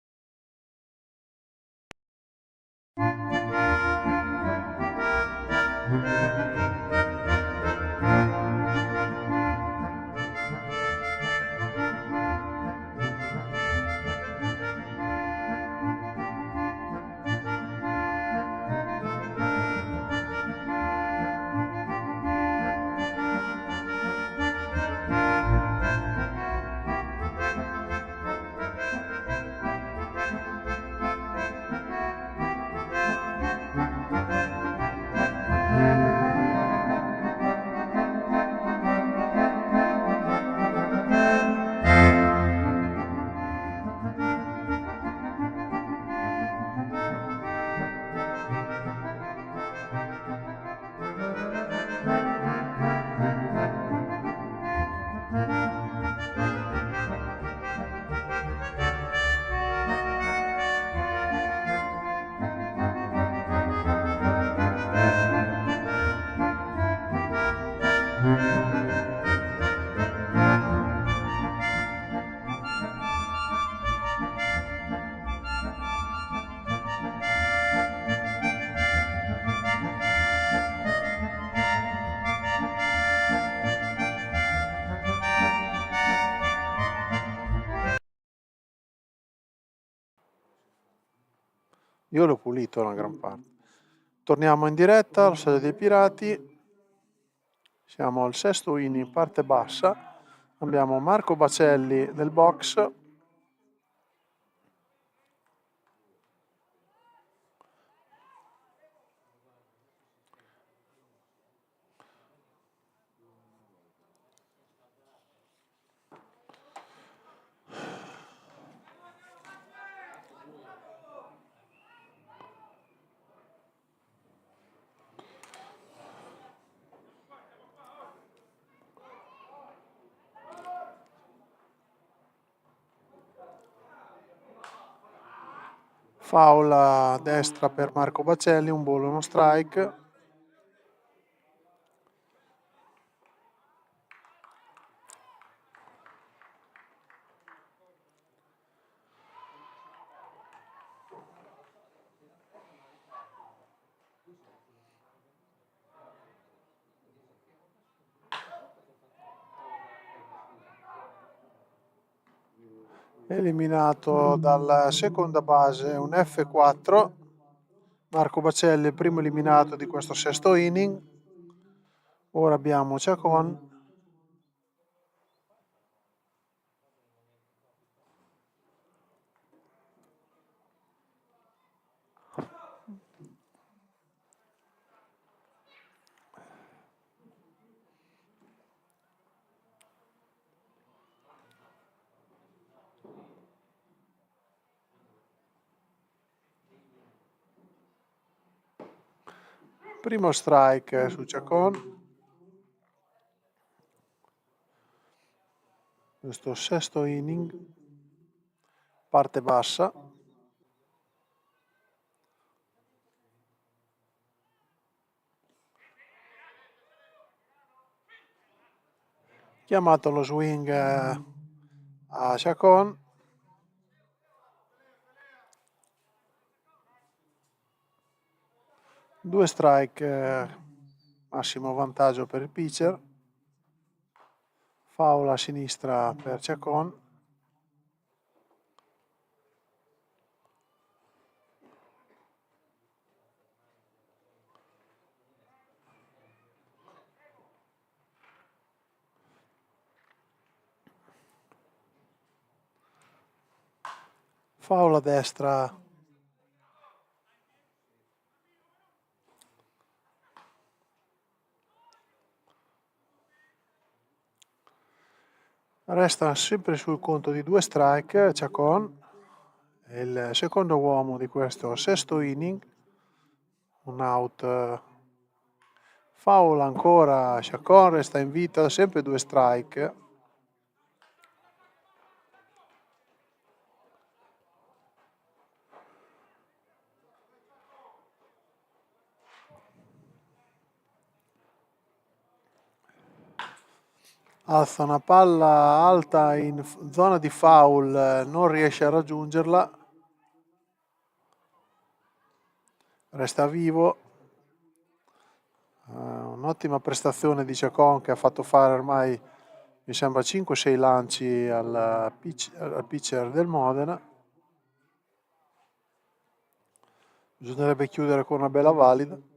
S1: Io l'ho pulito una gran parte. Torniamo in diretta allo Stadio dei Pirati. Siamo al sesto inning, parte bassa. Abbiamo Marco Bacelli nel box. Foul a destra per Marco Bacelli, un ball, uno strike. eliminato dalla seconda base un F4. Marco Bacelli, il primo eliminato di questo sesto inning. Ora abbiamo Chacon. Primo strike su Chacon. Questo sesto inning, parte bassa. Chiamato lo swing a Chacon. Due strike, massimo vantaggio per il pitcher. Foul a sinistra per Chacon. Foul a destra resta sempre sul conto di due strike Chacon, il secondo uomo di questo sesto inning, un out. Foul ancora Chacon, resta in vita, sempre due strike. Alza una palla alta in zona di foul, non riesce a raggiungerla, resta vivo. Un'ottima prestazione di Chacon che ha fatto fare ormai mi sembra 5-6 lanci al pitcher del Modena. Bisognerebbe chiudere con una bella valida.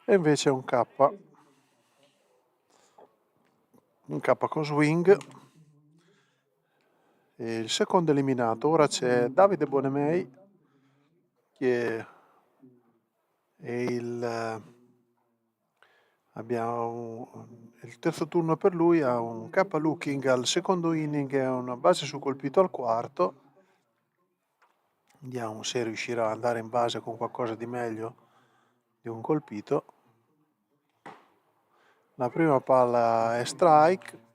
S1: E invece un K con swing. E il secondo eliminato. Ora c'è Davide Bonemei che è il terzo turno per lui, ha un K looking al secondo inning e una base su colpito al quarto. Vediamo se riuscirà ad andare in base con qualcosa di meglio di un colpito. La prima palla è strike.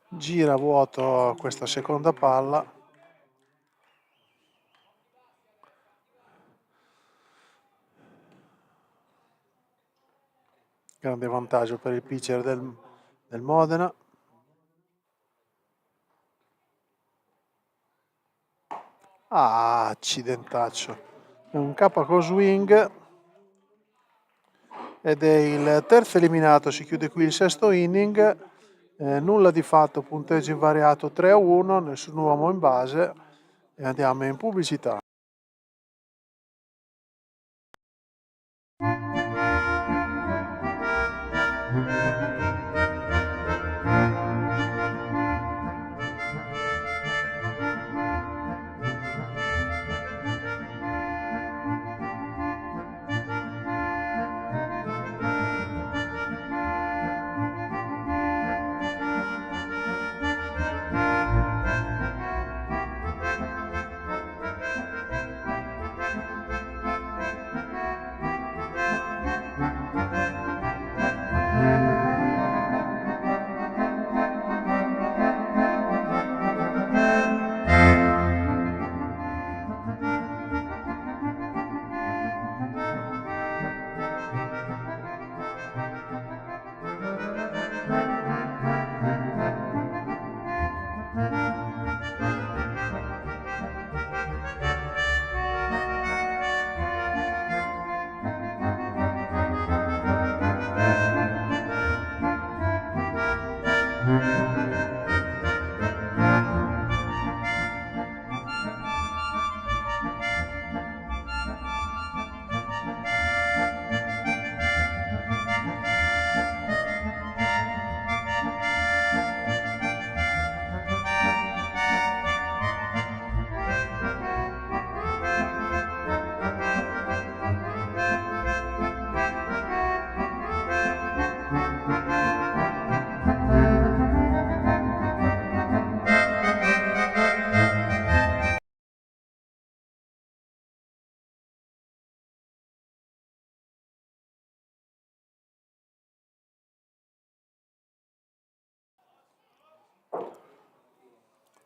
S1: Gira vuoto questa seconda palla. Grande vantaggio per il pitcher del Modena. Ah, accidentaccio. È un K con swing ed è il terzo eliminato. Si chiude qui il sesto inning. Nulla di fatto, punteggio invariato 3-1, nessun uomo in base e andiamo in pubblicità.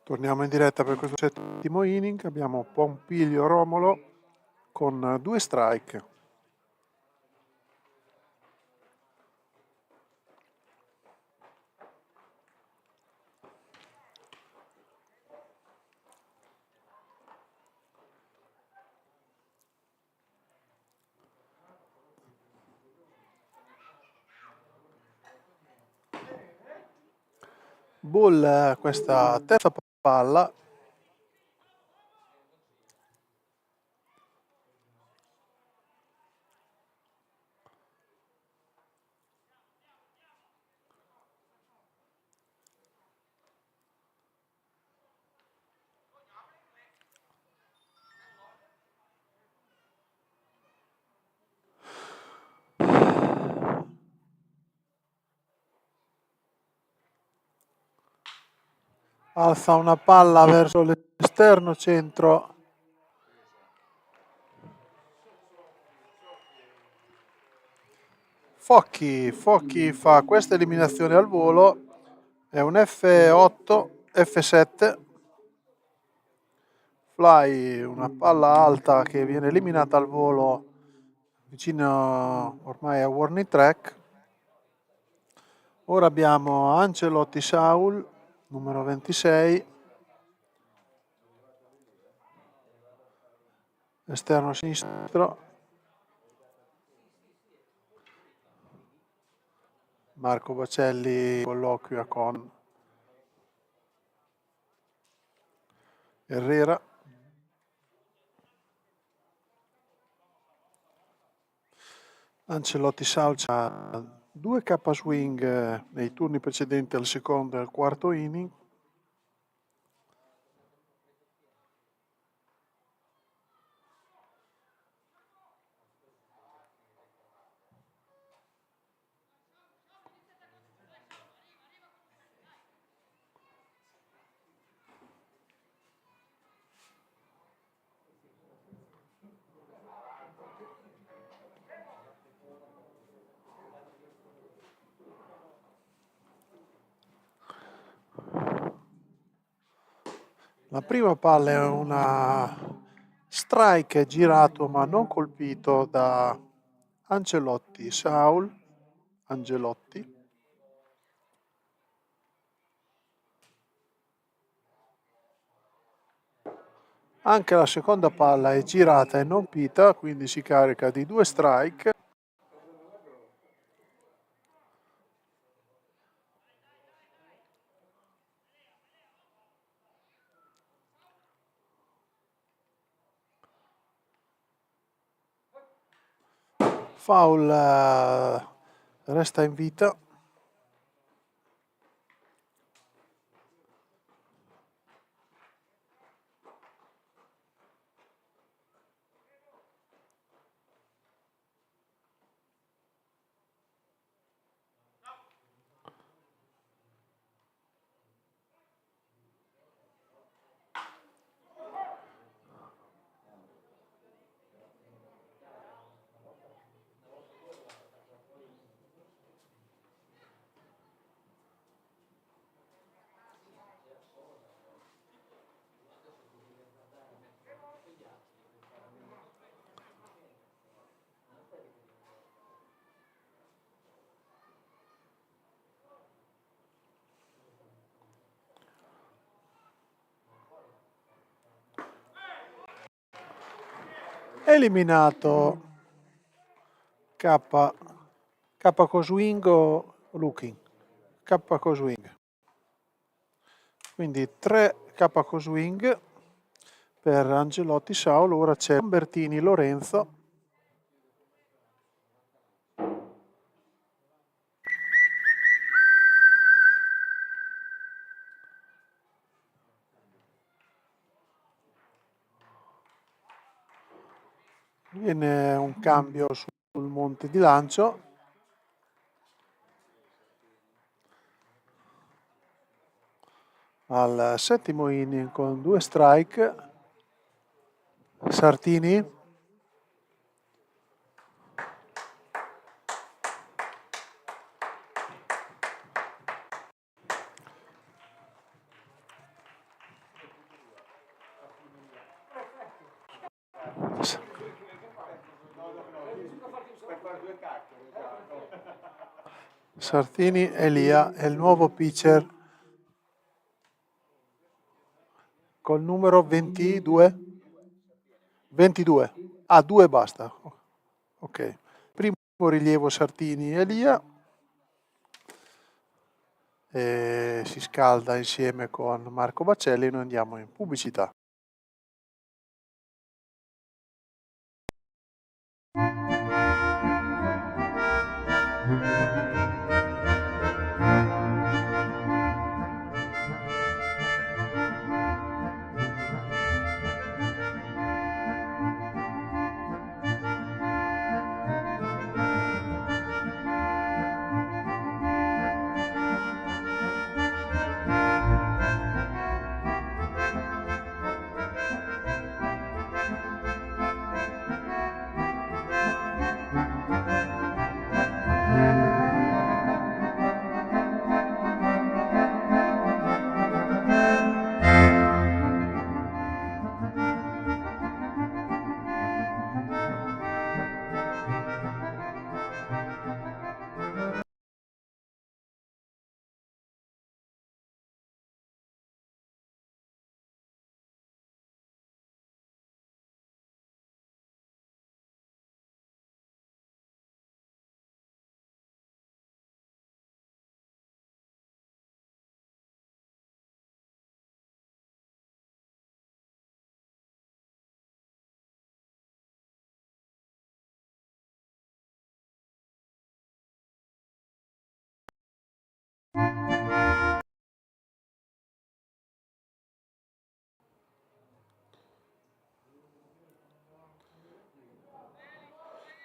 S1: Torniamo in diretta per questo settimo inning. Abbiamo Pompilio Romolo con 2 strike. Bull, questa terza palla. Alza una palla verso l'esterno centro. Focchi fa questa eliminazione al volo. È un F8, F7. Fly, una palla alta che viene eliminata al volo vicino ormai a warning track. Ora abbiamo Ancelotti Saul, numero 26, esterno sinistro. Marco Bacelli colloquia con Herrera. Ancelotti Saul ha 2 K swing nei turni precedenti al secondo e al quarto inning. La prima palla è una strike girato ma non colpito da Ancelotti Saul. Angelotti. Anche la seconda palla è girata e non colpita, quindi si carica di 2 strike. Foul, resta in vita. Eliminato K Coswing o Looking? K Coswing. Quindi 3 K swing per Angelotti Saulo. Ora c'è Lambertini Lorenzo. Viene un cambio sul monte di lancio. Al settimo inning con 2 strike. Sartini. Sartini Elia è il nuovo pitcher col numero 22. 22. Ah, 2 basta. Ok. Primo rilievo Sartini Elia. Si scalda insieme con Marco Bacelli. Noi andiamo in pubblicità.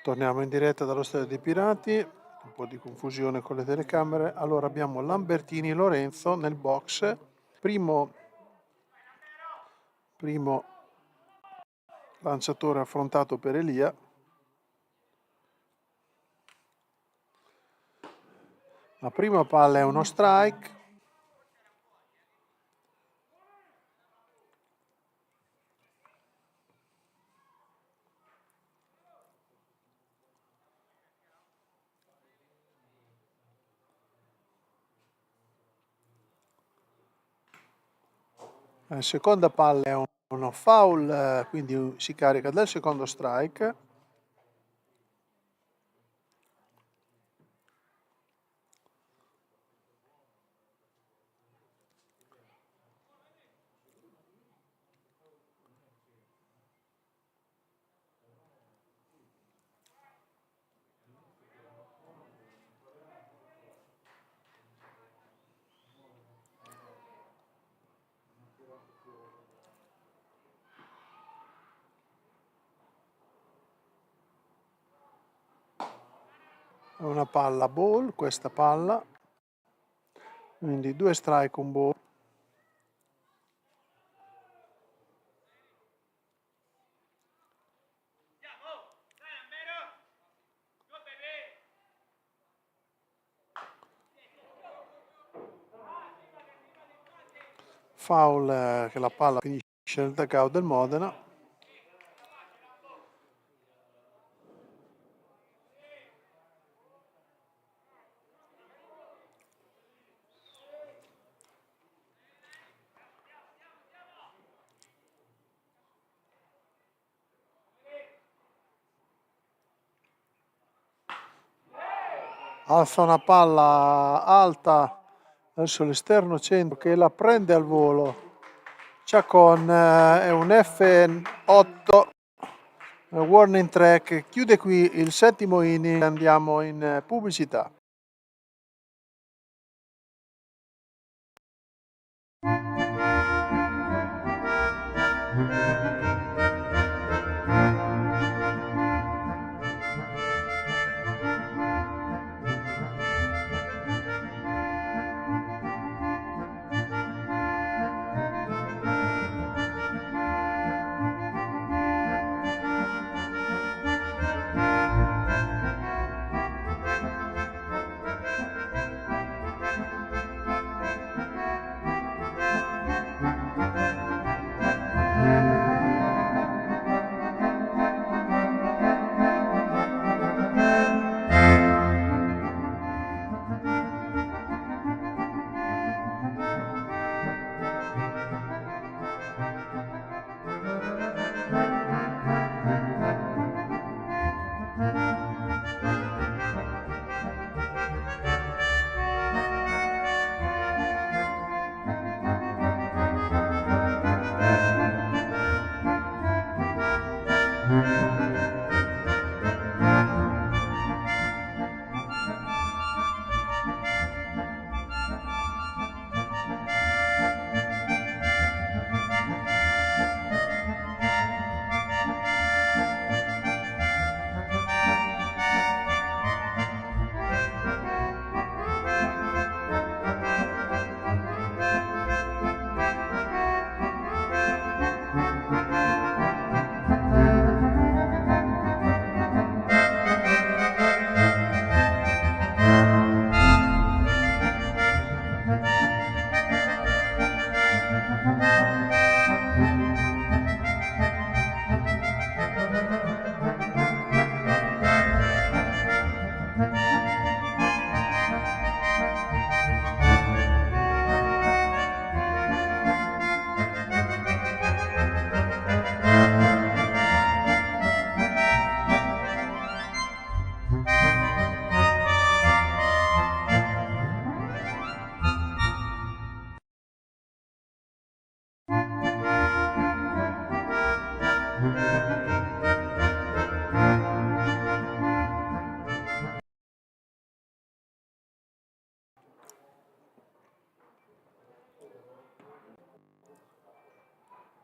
S1: Torniamo in diretta dallo stadio dei Pirati, un po' di confusione con le telecamere. Allora abbiamo Lambertini Lorenzo nel box, primo lanciatore affrontato per Elia. La prima palla è uno strike. La seconda palla è uno foul, quindi si carica del secondo strike. È una palla ball, questa palla. Quindi 2 strike, un ball. Foul, che la palla finisce nel dugout del Modena. Alza una palla alta Adesso l'esterno centro che la prende al volo. Chacon è un F8, warning track, chiude qui il settimo inning, andiamo in pubblicità.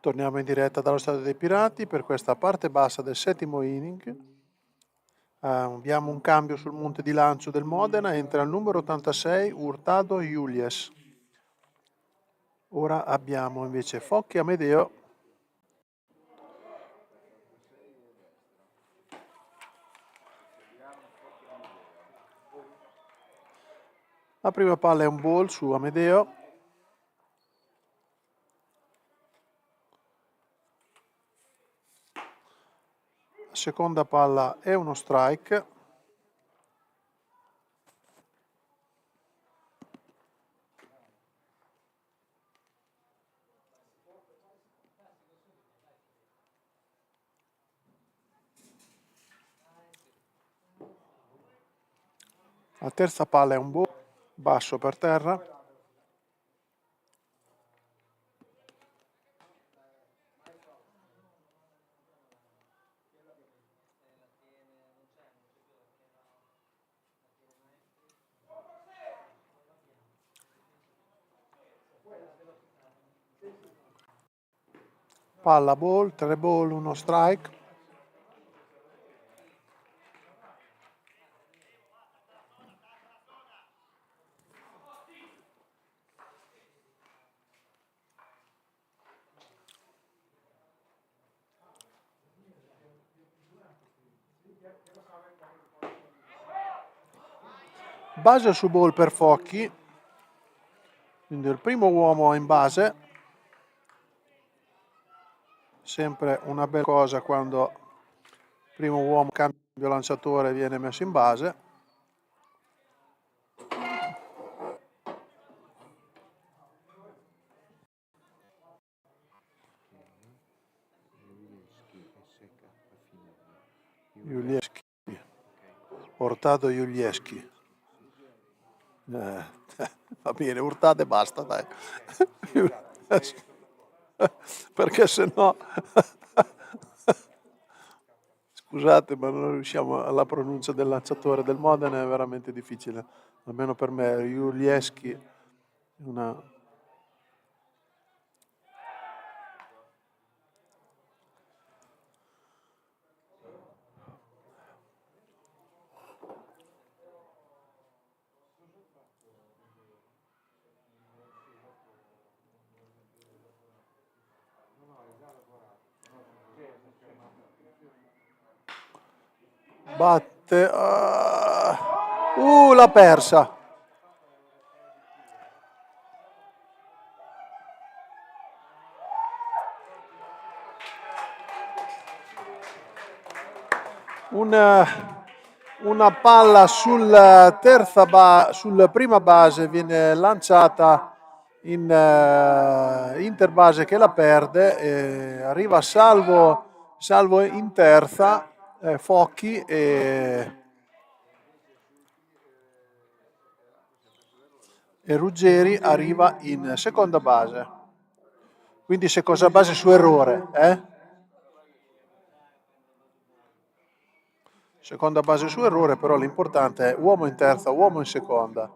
S1: Torniamo in diretta dallo Stadio dei Pirati per questa parte bassa del settimo inning. Abbiamo un cambio sul monte di lancio del Modena, entra il numero 86 Hurtado Julies. Ora abbiamo invece Focchi Amedeo. La prima palla è un ball su Amedeo. La seconda palla è uno strike. La terza palla è un ball basso per terra. Palla ball, 3 ball, 1 strike. Base su ball per Focchi. Quindi il primo uomo in base. Sempre una bella cosa quando il primo uomo cambio lanciatore viene messo in base. Julieschi. Hurtado Julieschi. Va bene, urtate e basta, dai. Perché se no... Scusate, ma non riusciamo alla pronuncia del lanciatore del Modena, è veramente difficile, almeno per me. Julieschi, una... Batte... l'ha persa. Una palla sul prima base viene lanciata in interbase che la perde, arriva Salvo in terza, Focchi e Ruggeri arriva in seconda base. Quindi seconda base su errore, Seconda base su errore, però l'importante è uomo in terza, uomo in seconda.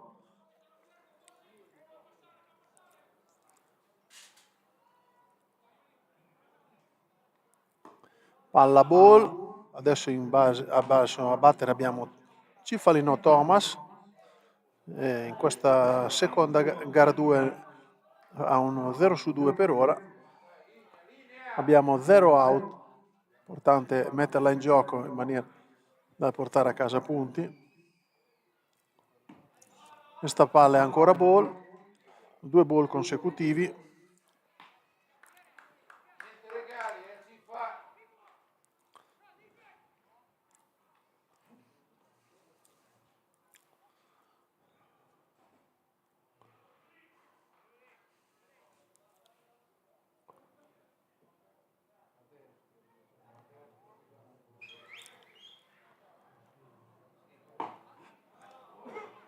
S1: Palla ball, adesso a battere abbiamo Cifalino Thomas, in questa seconda gara 2 ha uno 0 su 2 per ora, abbiamo 0 out, importante metterla in gioco in maniera da portare a casa punti. Questa palla è ancora ball, 2 ball consecutivi.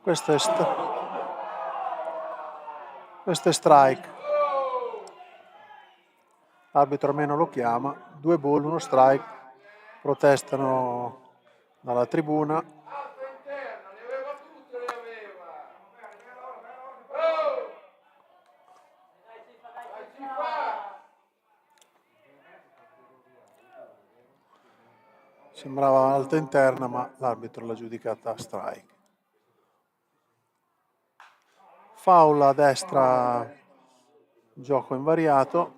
S1: Questo è strike. L'arbitro almeno lo chiama. 2 ball, 1 strike. Protestano dalla tribuna. Sembrava alta interna, ma l'arbitro l'ha giudicata strike. Foul a destra, gioco invariato.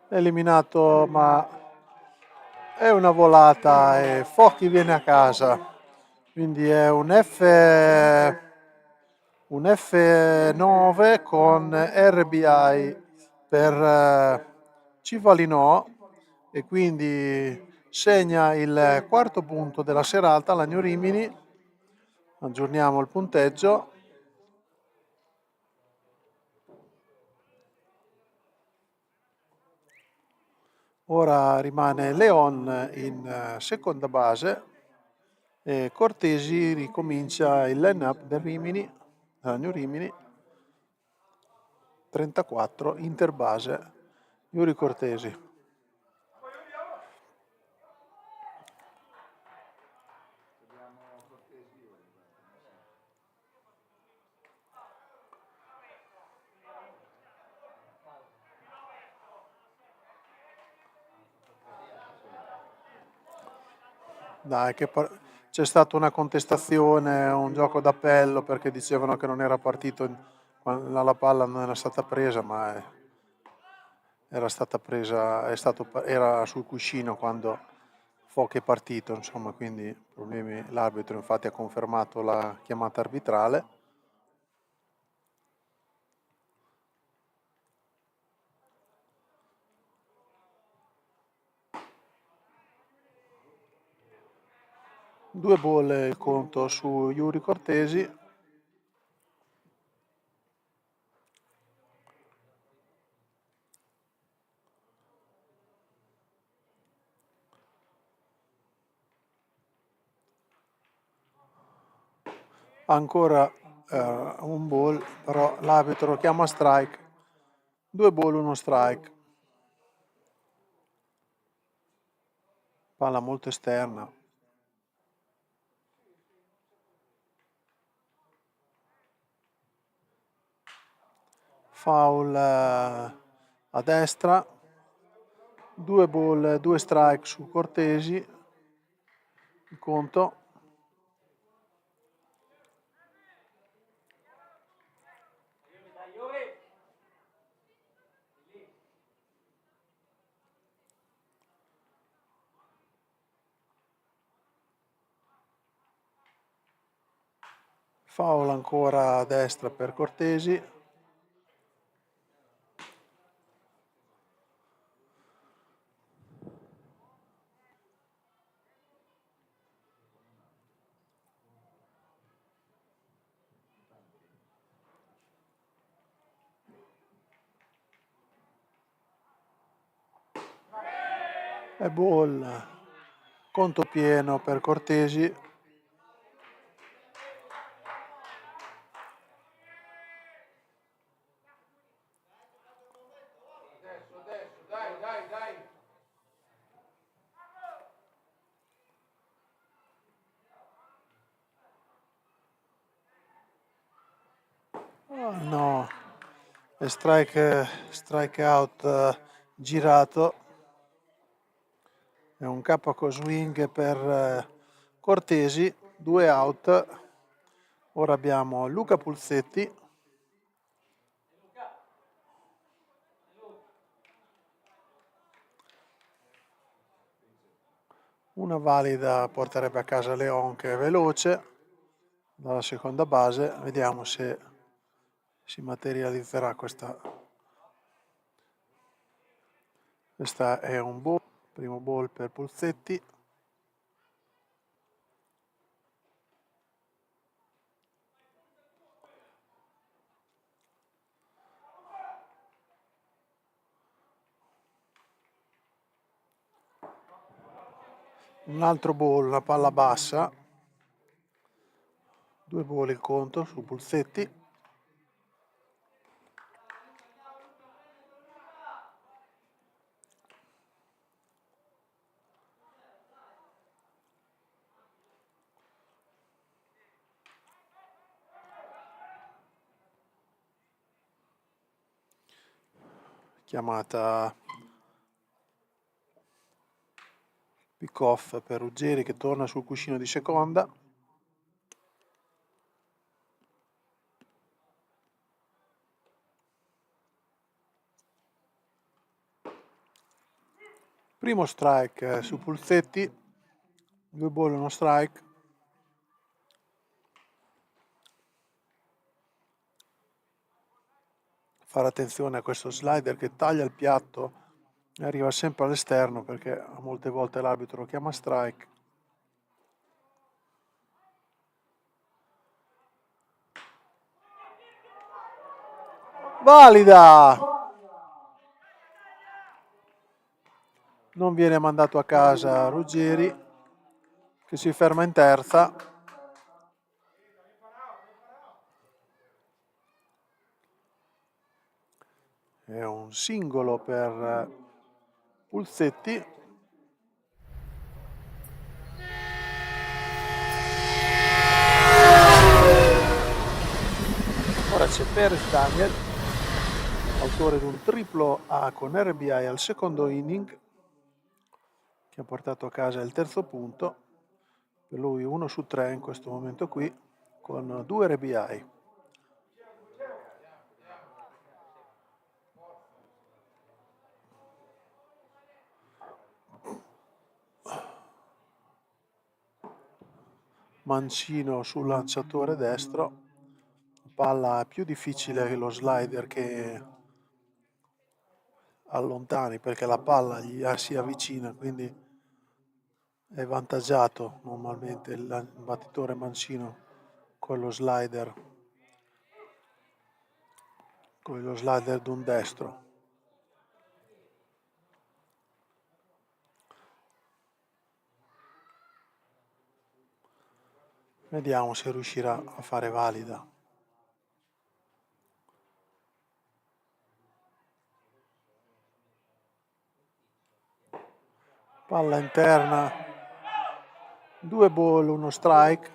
S1: Eliminato, ma è una volata e Focchi viene a casa. Quindi è un F9 con RBI per Civalinò e quindi segna il quarto punto della serata l'Agno Rimini. Aggiorniamo il punteggio. Ora rimane Leon in seconda base e Cortesi ricomincia il line-up del Rimini, Agno Rimini. 34, interbase, Yuri Cortesi. Dai, c'è stata una contestazione, un gioco d'appello perché dicevano che non era partito, la palla non era stata presa, ma era stata presa, era sul cuscino quando Foch è partito, insomma, quindi problemi. L'arbitro infatti ha confermato la chiamata arbitrale. 2 bolle il conto su Yuri Cortesi. Ancora un ball, però l'arbitro chiama strike. 2 ball, 1 strike. Palla molto esterna. Foul a destra. 2 ball, 2 strike su Cortesi. Il conto. Foul ancora a destra per Cortesi. E ball. Conto pieno per Cortesi. Oh, no, è strike out girato. È un capo swing per Cortesi, 2 out. Ora abbiamo Luca Pulsetti. Una valida porterebbe a casa Leon, che è veloce dalla seconda base. Vediamo se si materializzerà questa. Questa è un ball, primo ball per Pulsetti. Un altro ball, una palla bassa. 2 ball il conto su Pulsetti. Chiamata pick off per Ruggeri, che torna sul cuscino di seconda. Primo strike su Pulsetti, 2 ball, 1 strike. Fare attenzione a questo slider che taglia il piatto e arriva sempre all'esterno, perché molte volte l'arbitro lo chiama strike. Valida! Non viene mandato a casa Ruggeri, che si ferma in terza. È un singolo per Pulsetti. Ora c'è Perez Daniel, autore di un triplo A con RBI al secondo inning, che ha portato a casa il terzo punto. Per lui 1 su 3 in questo momento qui, con 2 RBI. Mancino sul lanciatore destro. Palla più difficile che lo slider che allontani, perché la palla gli si avvicina, quindi è vantaggiato normalmente il battitore mancino con lo slider d'un destro. Vediamo se riuscirà a fare valida. Palla interna, 2 ball, 1 strike.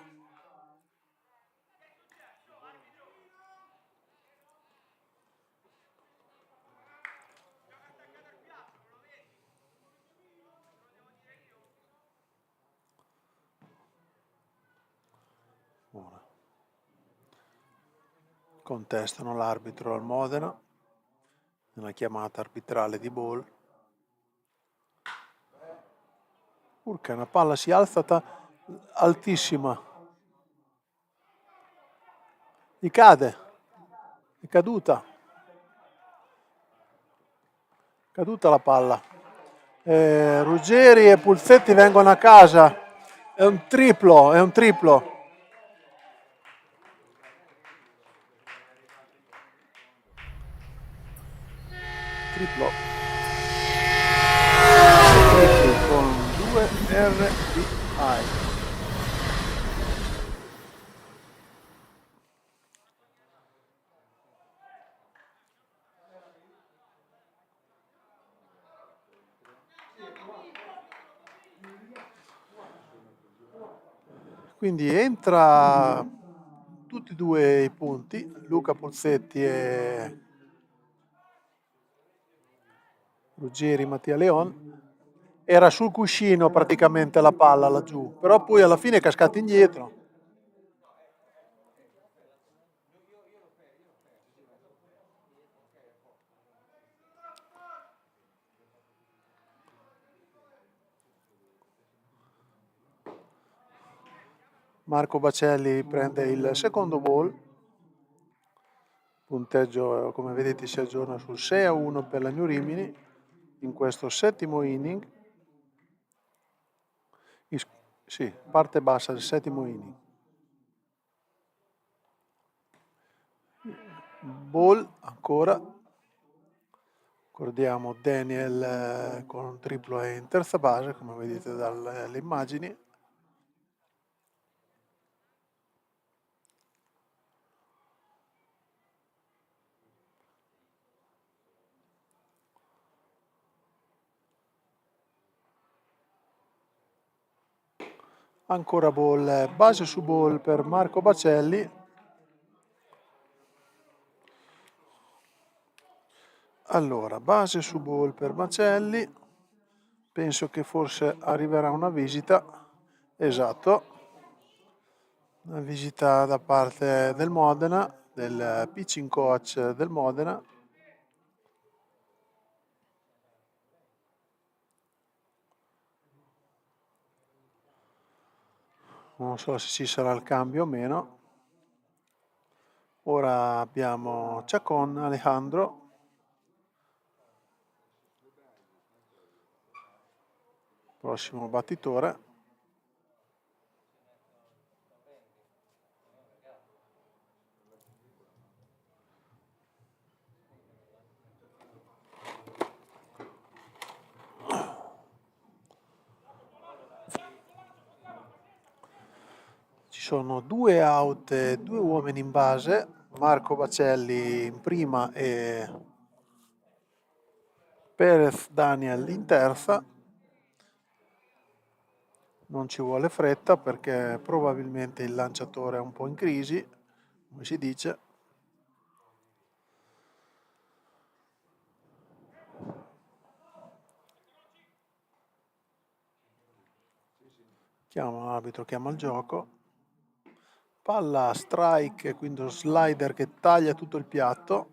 S1: Ora contestano l'arbitro al Modena nella chiamata arbitrale di ball. Urca, una palla si alza altissima. Gli cade. È caduta. Caduta la palla. Ruggeri e Pulzetti vengono a casa. È un triplo, è un triplo. Triplo. Tripli con 2 RBI. Quindi entra tutti e due i punti, Luca Pozzetti e Ruggeri Mattia Leon. Era sul cuscino praticamente la palla laggiù, però poi alla fine è cascata indietro. Marco Bacelli prende il secondo ball. Punteggio, come vedete, si aggiorna sul 6-1 per la New Rimini in questo settimo inning. Sì, parte bassa del settimo inning. Ball ancora. Ricordiamo Daniel con un triplo in terza base, come vedete dalle immagini. Ancora ball, base su ball per Marco Bacelli. Allora, base su ball per Bacelli. Penso che forse arriverà una visita. Esatto. Una visita da parte del Modena, del pitching coach del Modena. Non so se ci sarà il cambio o meno. Ora abbiamo Chacon Alejandro. Prossimo battitore. Ci sono 2 out e 2 uomini in base, Marco Bacelli in prima e Perez Daniel in terza. Non ci vuole fretta perché probabilmente il lanciatore è un po' in crisi, come si dice. L'arbitro chiama il gioco. Palla strike, quindi uno slider che taglia tutto il piatto.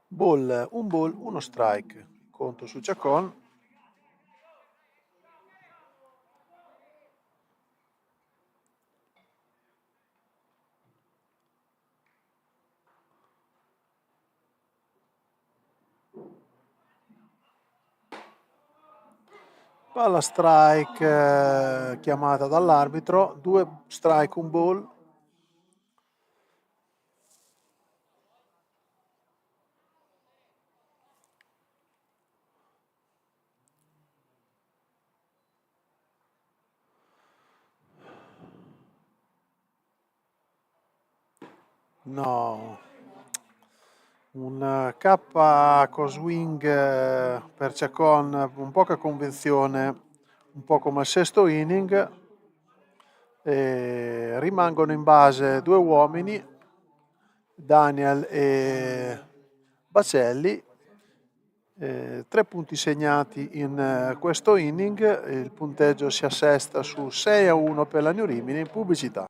S1: Ball, un ball, uno strike. Conto su Chacon. Palla strike chiamata dall'arbitro, 2 strike, un ball. No, un K con swing per Chacon, un poca convenzione, un po' come al sesto inning. E rimangono in base due uomini, Daniel e Bacelli. 3 punti segnati in questo inning, il punteggio si assesta su 6-1 per la New Rimini. Pubblicità.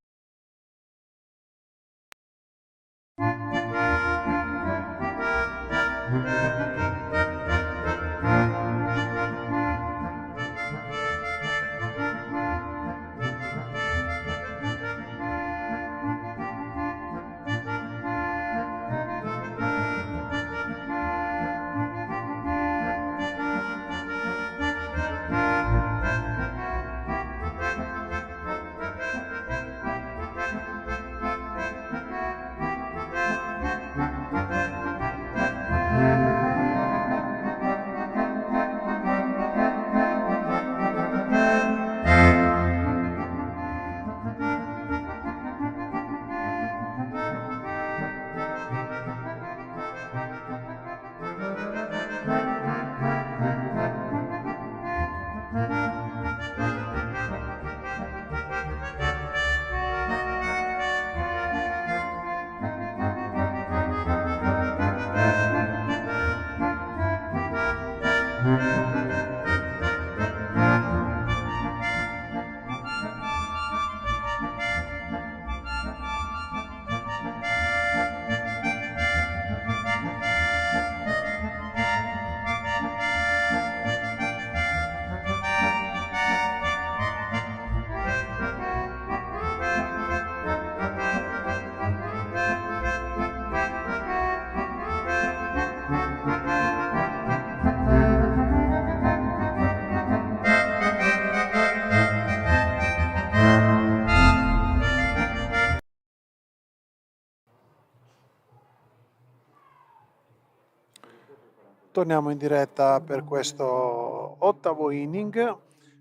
S1: Torniamo in diretta per questo ottavo inning.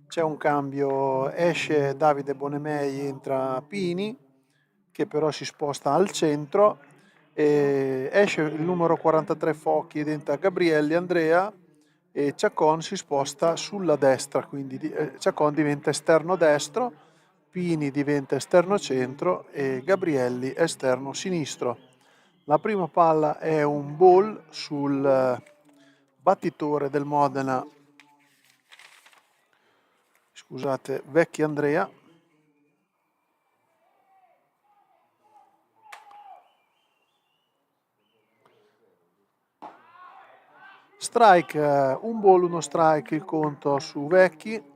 S1: C'è un cambio, esce Davide Bonemei, entra Pini, che però si sposta al centro, e esce il numero 43 Focchi ed entra Gabrielli Andrea, e Ciacon si sposta sulla destra, quindi Ciacon diventa esterno destro, Pini diventa esterno centro e Gabrielli esterno sinistro. La prima palla è un ball sul battitore del Modena, scusate, Vecchi Andrea. Strike, un ball, uno strike il conto su Vecchi.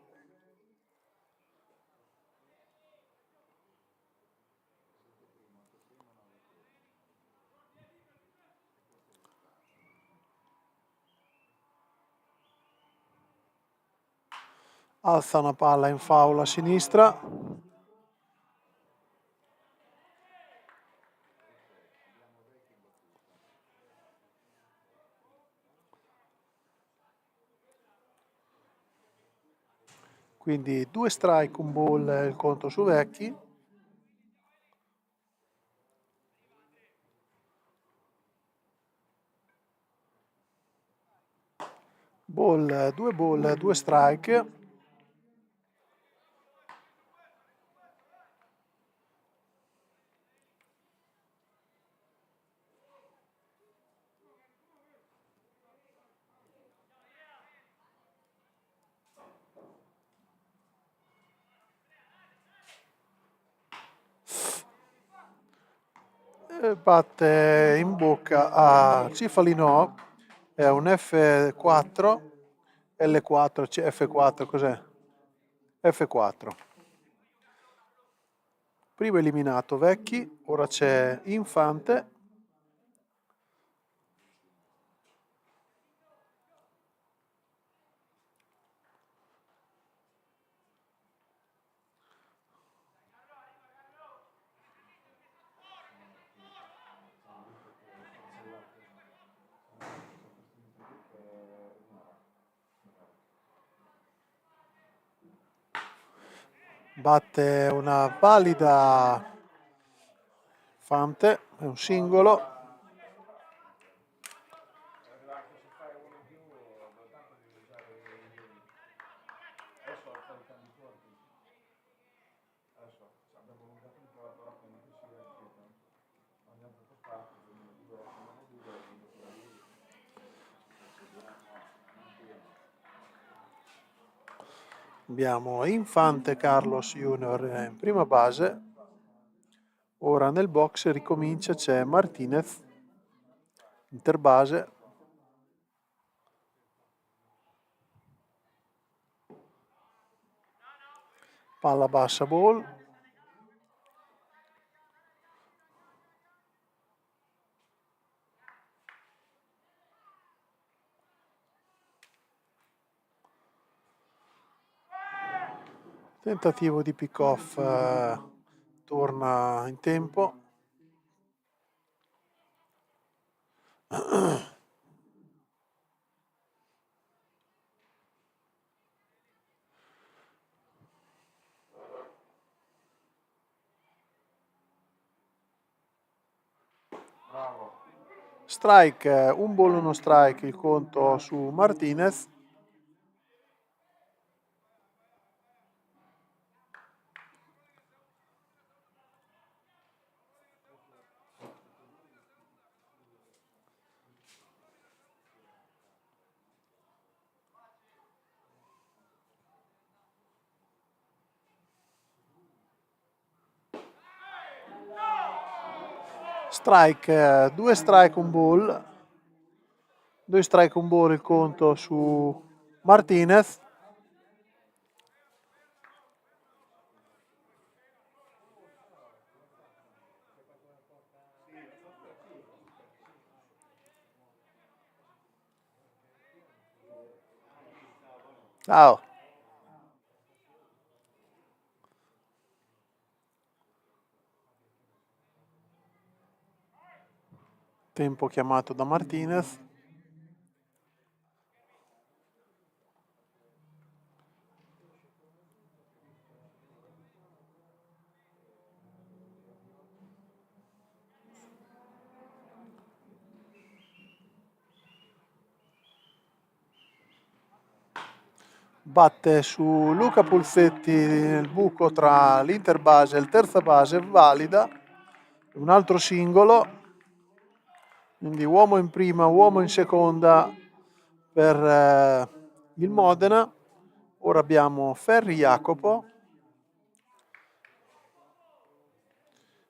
S1: Alza una palla in foul a sinistra. Quindi 2 strike, un ball il conto su Vecchi. Ball, 2 strike. Batte in bocca a Cifalino, è un F4, L4, F4, cos'è? F4. Primo eliminato Vecchi, ora c'è Infante. batte una valida Fante, è un singolo. Abbiamo Infante Carlos Junior in prima base. Ora nel box ricomincia, c'è Martinez, interbase. Palla bassa, ball. Tentativo di pick-off, torna in tempo. Strike, un ball, uno strike, il conto su Martinez. Strike, due strike, un ball. Due strike, un ball, il conto su Martinez. Ciao. Tempo chiamato da Martinez. Batte su Luca Pulsetti nel buco tra l'interbase e il terza base, valida. Un altro singolo, quindi uomo in prima, uomo in seconda per il Modena. Ora abbiamo Ferri Jacopo,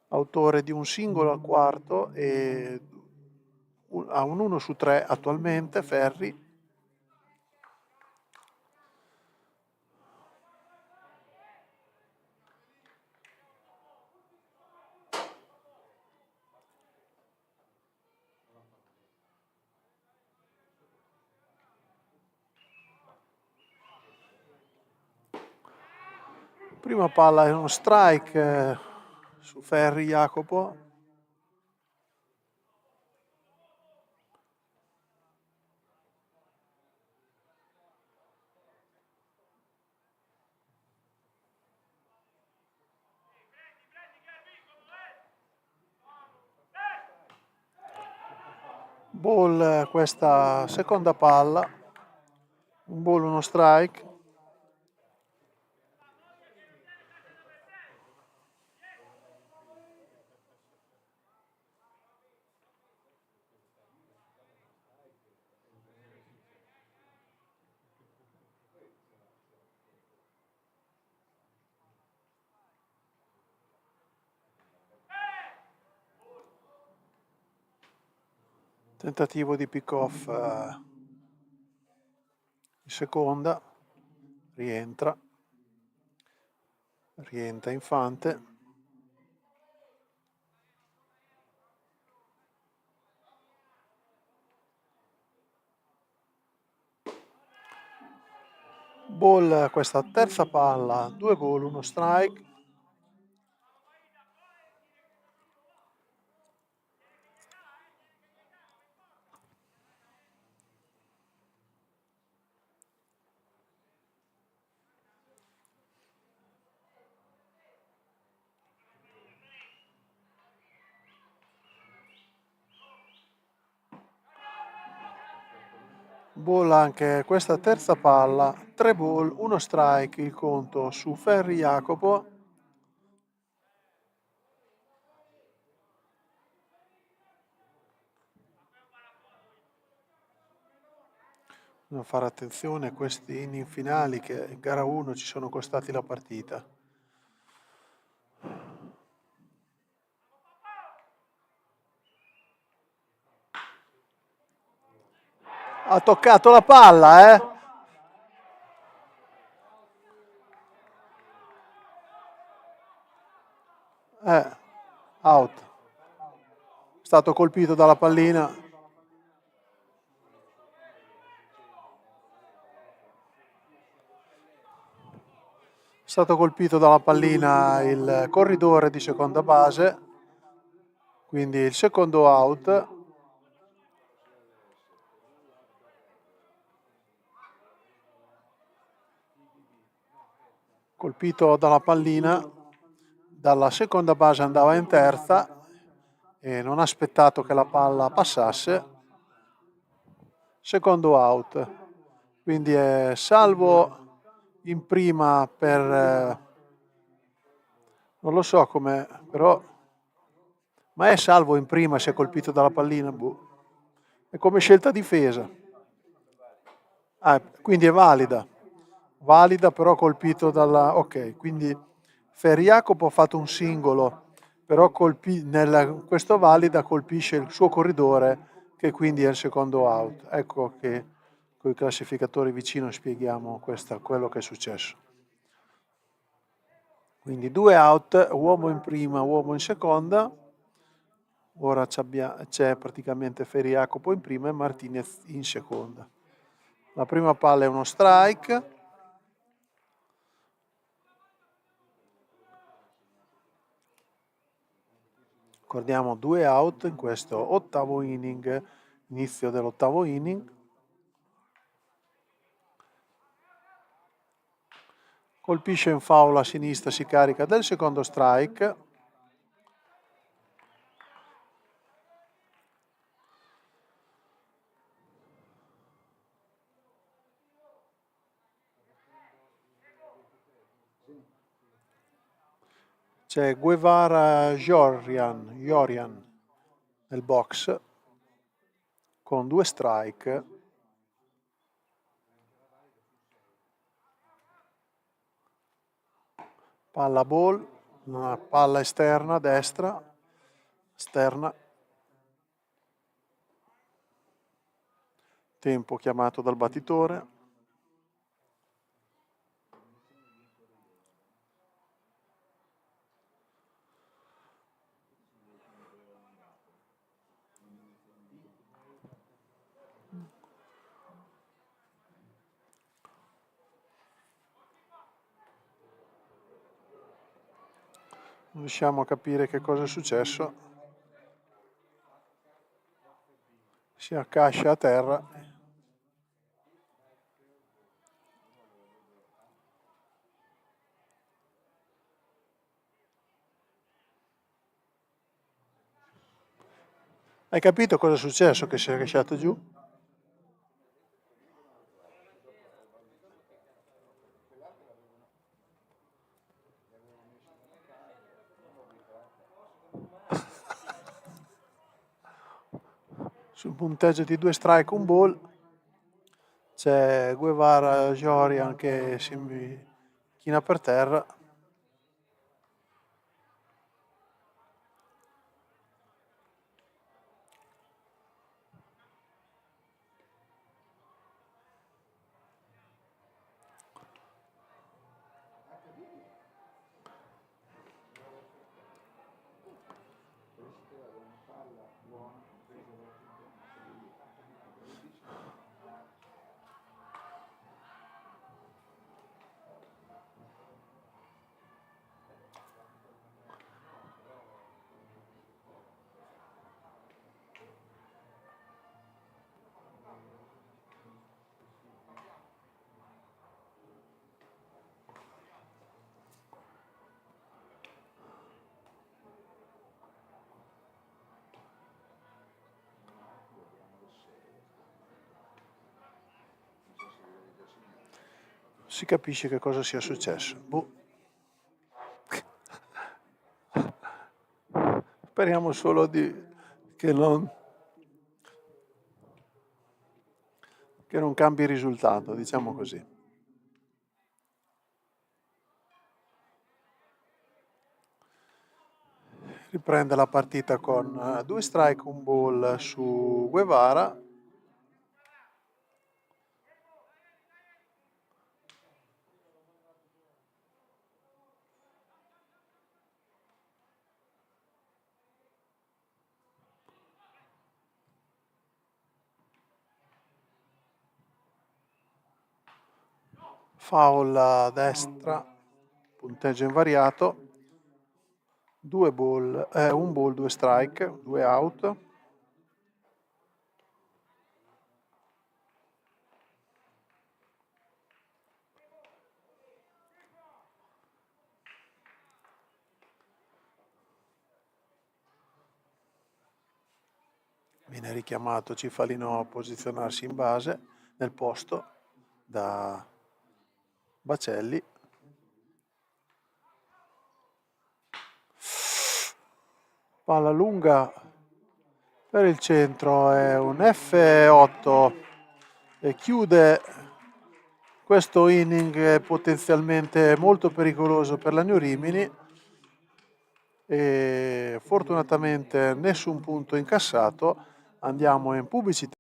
S1: autore di un singolo al quarto e ha un 1 su 3 attualmente. Ferri. Prima palla è uno strike su Ferri Jacopo. Ball questa seconda palla, un ball, uno strike. Tentativo di pick-off in seconda, rientra Infante. Ball questa terza palla, due ball, uno strike. Ball anche questa terza palla, 3 ball, 1 strike il conto su Ferri Jacopo. Bisogna fare attenzione a questi inning finali che in gara 1 ci sono costati la partita. Ha toccato la palla, eh? Out. È stato colpito dalla pallina. È stato colpito dalla pallina il corridore di seconda base, quindi il secondo out. Colpito dalla pallina, dalla seconda base andava in terza e non ha aspettato che la palla passasse. Secondo out, quindi è salvo in prima per non lo so come, però, ma è salvo in prima se è colpito dalla pallina, boh. È come scelta difesa. Quindi è valida però colpito dalla, ok, quindi Ferriacopo ha fatto un singolo, però questo valida colpisce il suo corridore, che quindi è il secondo out. Ecco che con i classificatori vicino spieghiamo quello che è successo. Quindi 2 out, uomo in prima, uomo in seconda. Ora c'è praticamente Ferriacopo in prima e Martinez in seconda. La prima palla è uno strike. Ricordiamo 2 out in questo ottavo inning, inizio dell'ottavo inning. Colpisce in foul a sinistra, si carica del secondo strike. C'è Guevara Jorian nel box con 2 strike. Palla ball, una palla esterna a destra, esterna. Tempo chiamato dal battitore. Non riusciamo a capire che cosa è successo. Si accascia a terra. Hai capito cosa è successo che si è lasciato giù? Sul punteggio di 2 strike, un ball, c'è Guevara Jorian che si china per terra. si capisce che cosa sia successo. Boh. Speriamo solo che non cambi il risultato, diciamo così. Riprende la partita con 2 strike, un ball su Guevara. Foul a destra, punteggio invariato, un ball, 2 strike, 2 out. Viene richiamato Cifalino a posizionarsi in base nel posto da Bacelli. Palla lunga per il centro, è un F8 e chiude questo inning potenzialmente molto pericoloso per la New Rimini. E fortunatamente nessun punto incassato. Andiamo in pubblicità.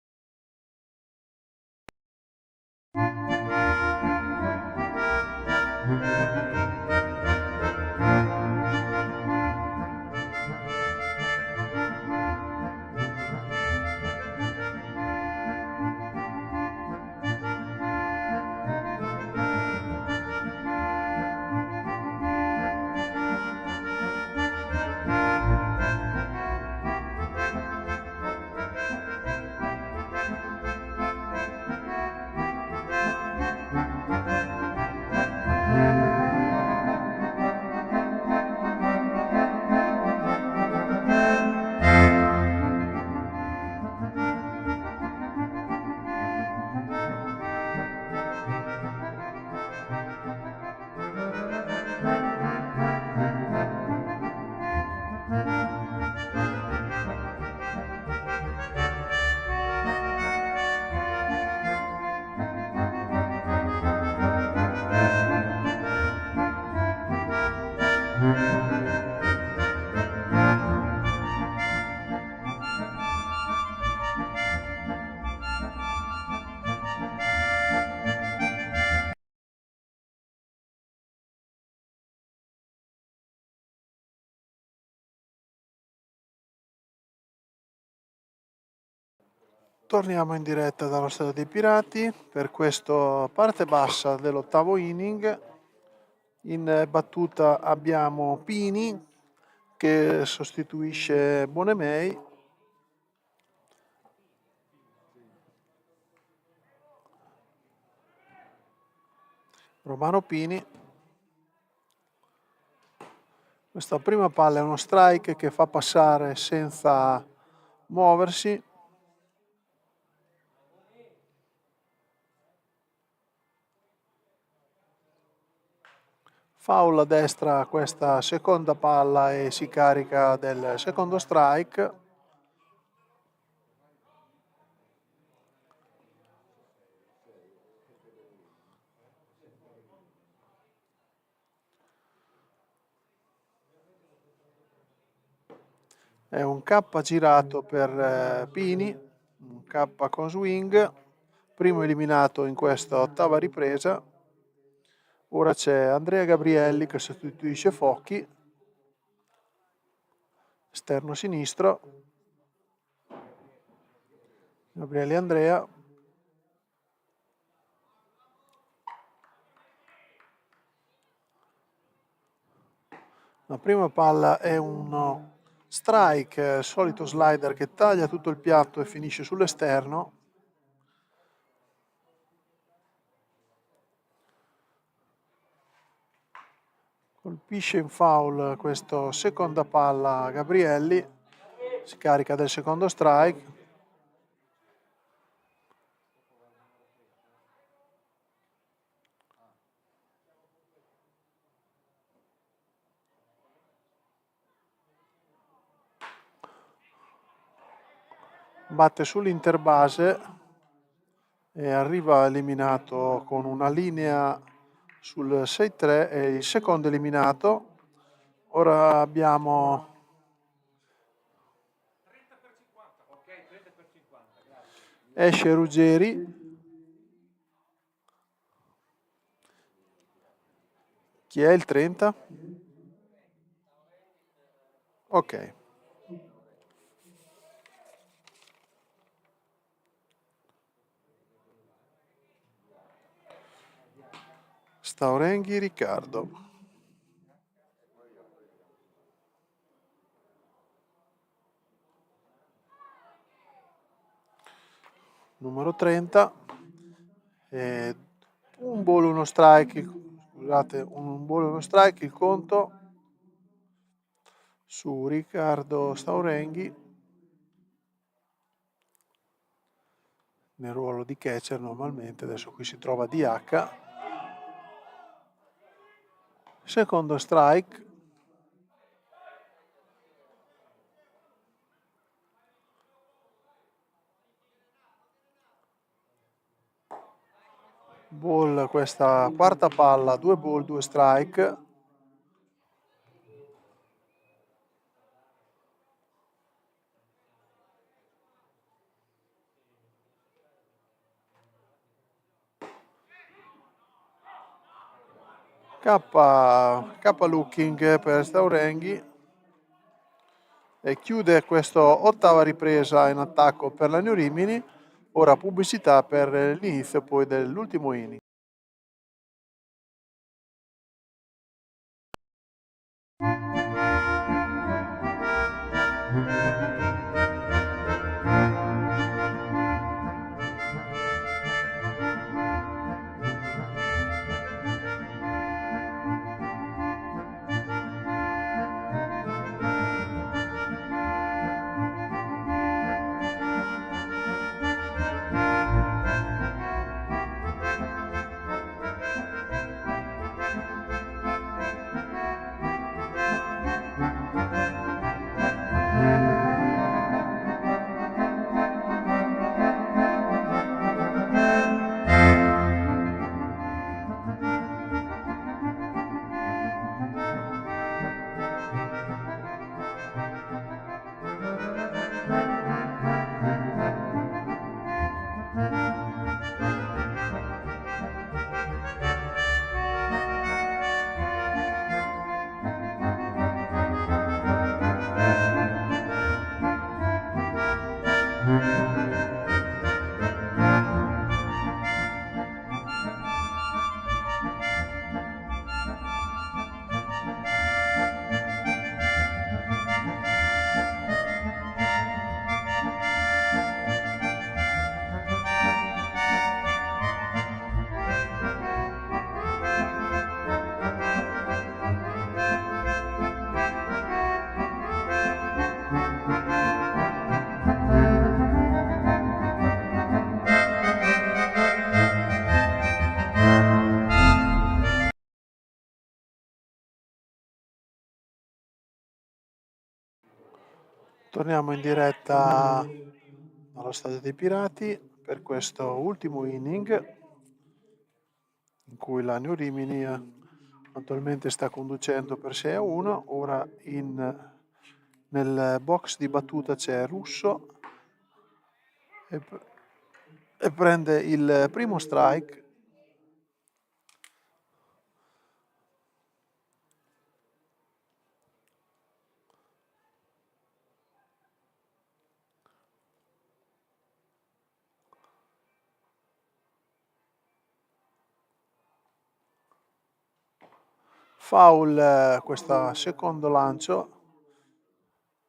S1: Torniamo in diretta dallo Stadio dei Pirati per questa parte bassa dell'8º inning. In battuta abbiamo Pini che sostituisce Bonemei. Romano Pini. Questa prima palla è uno strike che fa passare senza muoversi. Foul a destra questa seconda palla e si carica del secondo strike. È un K girato per Pini, un K con swing, primo eliminato in questa 8ª ripresa. Ora c'è Andrea Gabrielli che sostituisce Focchi, esterno sinistro. Gabrielli Andrea. La prima palla è uno strike, solito slider che taglia tutto il piatto e finisce sull'esterno. Colpisce in foul questa seconda palla Gabrielli, si carica del secondo strike. batte sull'interbase e arriva eliminato con una linea sul 6-3, è il secondo eliminato. Ora abbiamo esce Ruggeri. Chi è il 30? Ok. Staurenghi Riccardo. Numero 30. Un ball, uno strike. Scusate, un ball, uno strike. Il conto su Riccardo Staurenghi nel ruolo di catcher normalmente. Adesso qui si trova DH. Secondo strike. Ball, questa quarta palla, 2 ball, 2 strike. K looking per Staurenghi e chiude questa ottava ripresa in attacco per la New Rimini. Ora pubblicità per l'inizio poi dell'ultimo inning. Torniamo in diretta allo Stadio dei Pirati per questo ultimo inning in cui la New Rimini attualmente sta conducendo per 6-1. Ora nel box di battuta c'è Russo e, e prende il primo strike. Foul questo secondo lancio,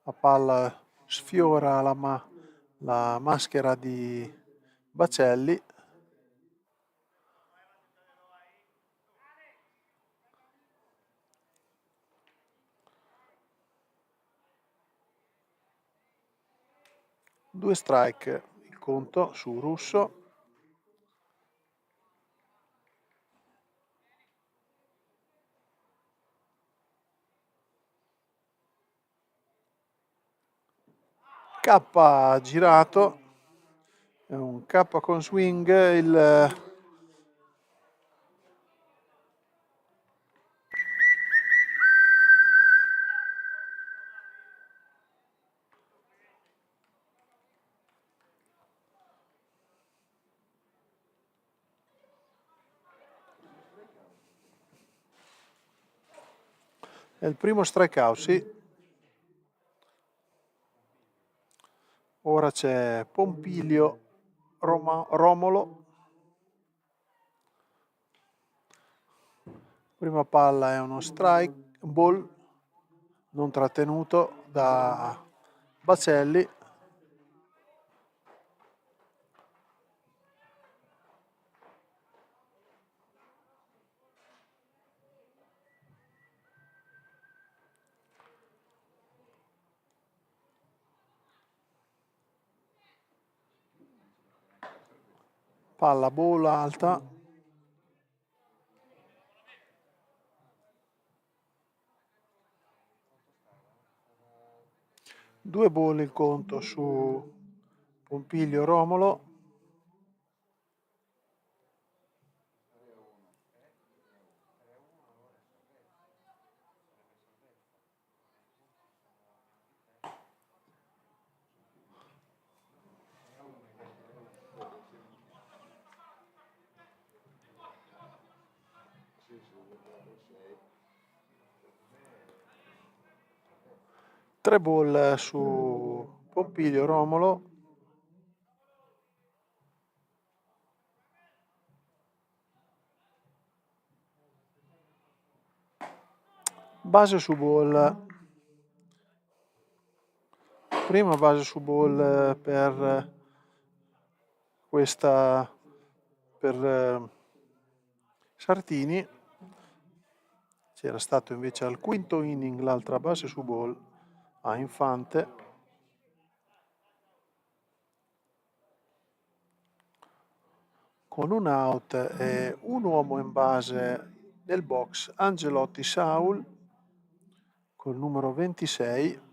S1: la palla sfiora la maschera di Bacelli. Due strike il conto su Russo. K girato, è un K con swing, è il primo strikeout, sì. Ora c'è Pompilio Romolo. Prima palla è uno strike, ball non trattenuto da Bacelli. Palla ball alta. Due ball in conto su Pompilio Romolo. Tre ball su Pompilio Romolo. Base su ball. Prima base su ball per questa, per Sartini. C'era stato invece al quinto inning l'altra base su ball a Infante. Con un out e un uomo in base nel box, Angelotti Saul col numero 26.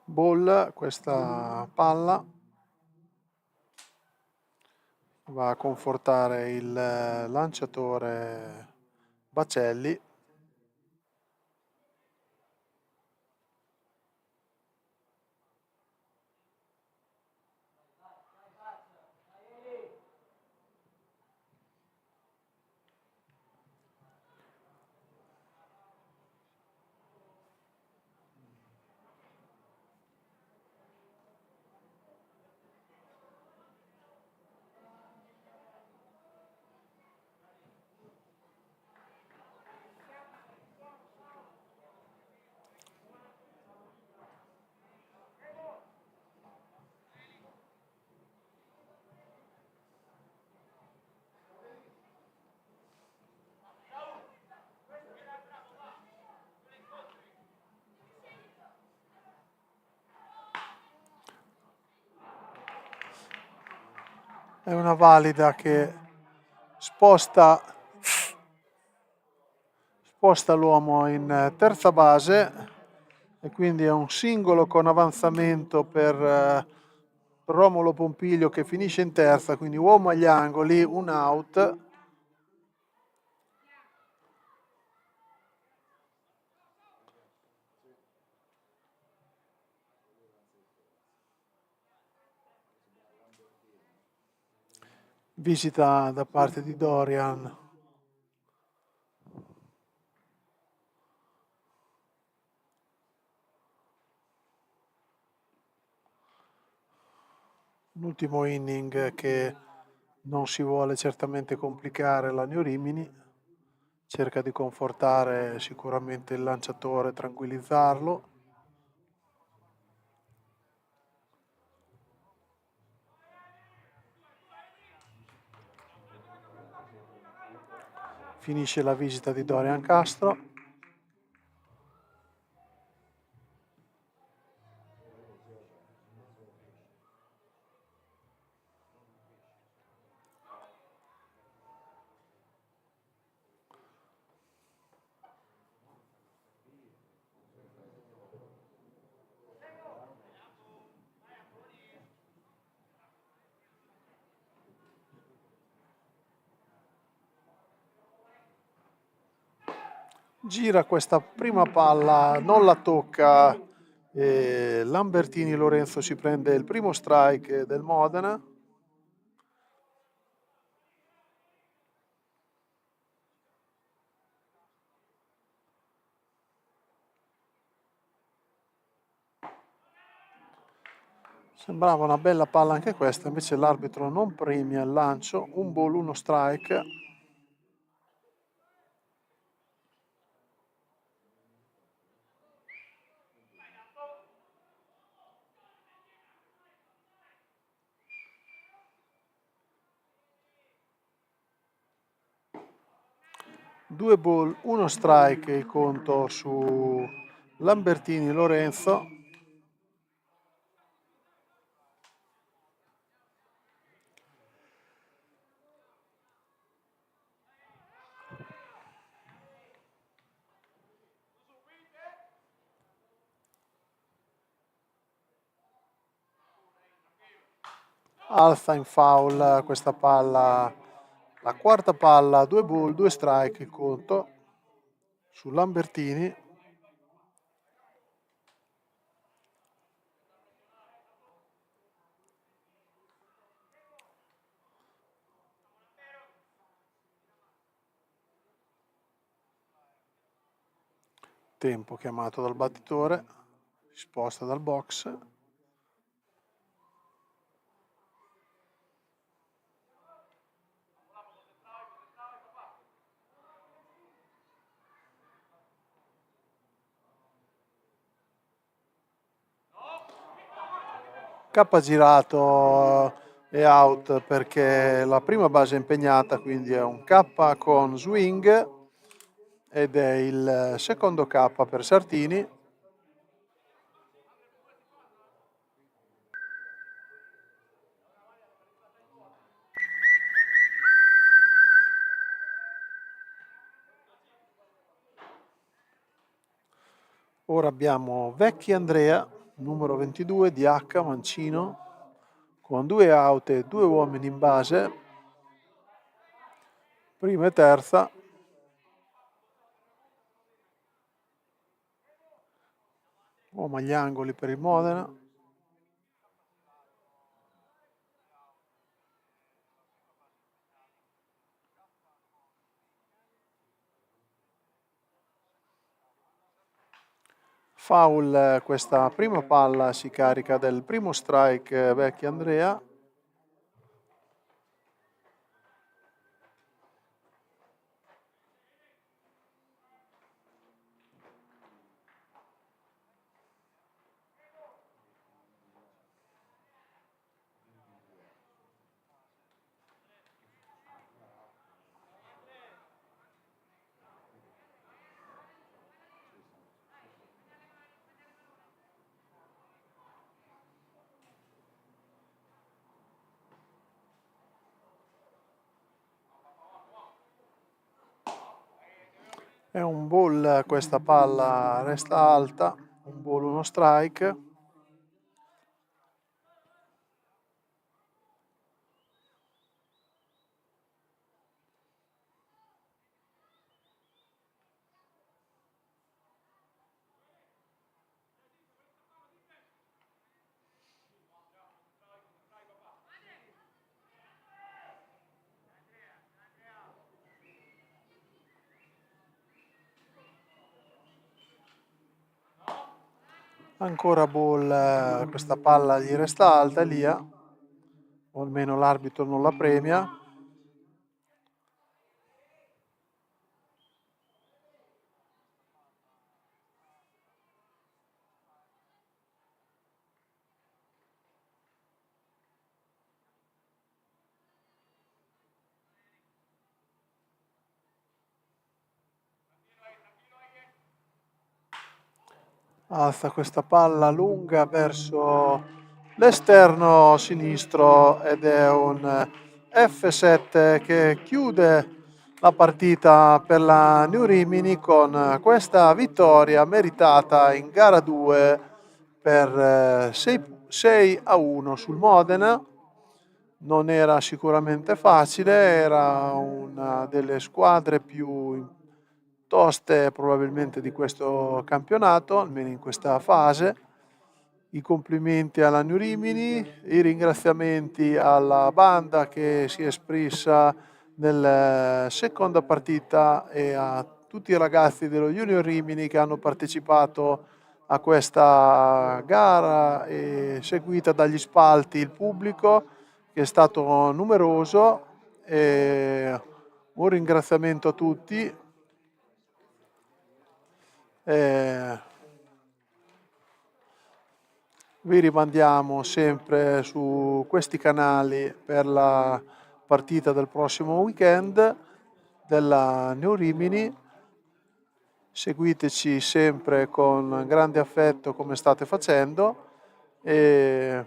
S1: Ball, questa palla va a confortare il lanciatore Bacelli. È una valida che sposta l'uomo in terza base e quindi è un singolo con avanzamento per Romolo Pompilio che finisce in terza, quindi uomo agli angoli, un out. Visita da parte di Dorian. Un ultimo inning che non si vuole certamente complicare l'Agno Rimini, cerca di confortare sicuramente il lanciatore, tranquillizzarlo. Finisce la visita di Dorian Castro. gira questa prima palla, non la tocca, Lambertini Lorenzo si prende il primo strike del Modena. Sembrava una bella palla anche questa, invece l'arbitro non premia il lancio, un ball, uno strike. Due ball, uno strike il conto su Lambertini Lorenzo. Alza in foul questa palla, la quarta palla, due ball, due strike il conto su Lambertini. Tempo chiamato dal battitore, si sposta dal box. K girato e out perché la prima base è impegnata, quindi è un K con swing ed è il secondo K per Sartini. Ora abbiamo Vecchi Andrea, numero 22 di H mancino, con due out e due uomini in base, prima e terza. Uomo agli angoli per il Modena. Foul, questa prima palla si carica del primo strike Vecchi Andrea. È un ball, questa palla resta alta, un ball, uno strike. Ancora ball, questa palla gli resta alta, Elia, o almeno l'arbitro non la premia. Alza questa palla lunga verso l'esterno sinistro ed è un F7 che chiude la partita per la New Rimini con questa vittoria meritata in gara 2 per 6-1 sul Modena. Non era sicuramente facile, era una delle squadre più toste probabilmente di questo campionato, almeno in questa fase. I complimenti alla New Rimini, i ringraziamenti alla banda che si è espressa nella seconda partita e a tutti i ragazzi dello Junior Rimini che hanno partecipato a questa gara e seguita dagli spalti il pubblico che è stato numeroso. E un ringraziamento a tutti. Vi rimandiamo sempre su questi canali per la partita del prossimo weekend della New Rimini. Seguiteci sempre con grande affetto come state facendo e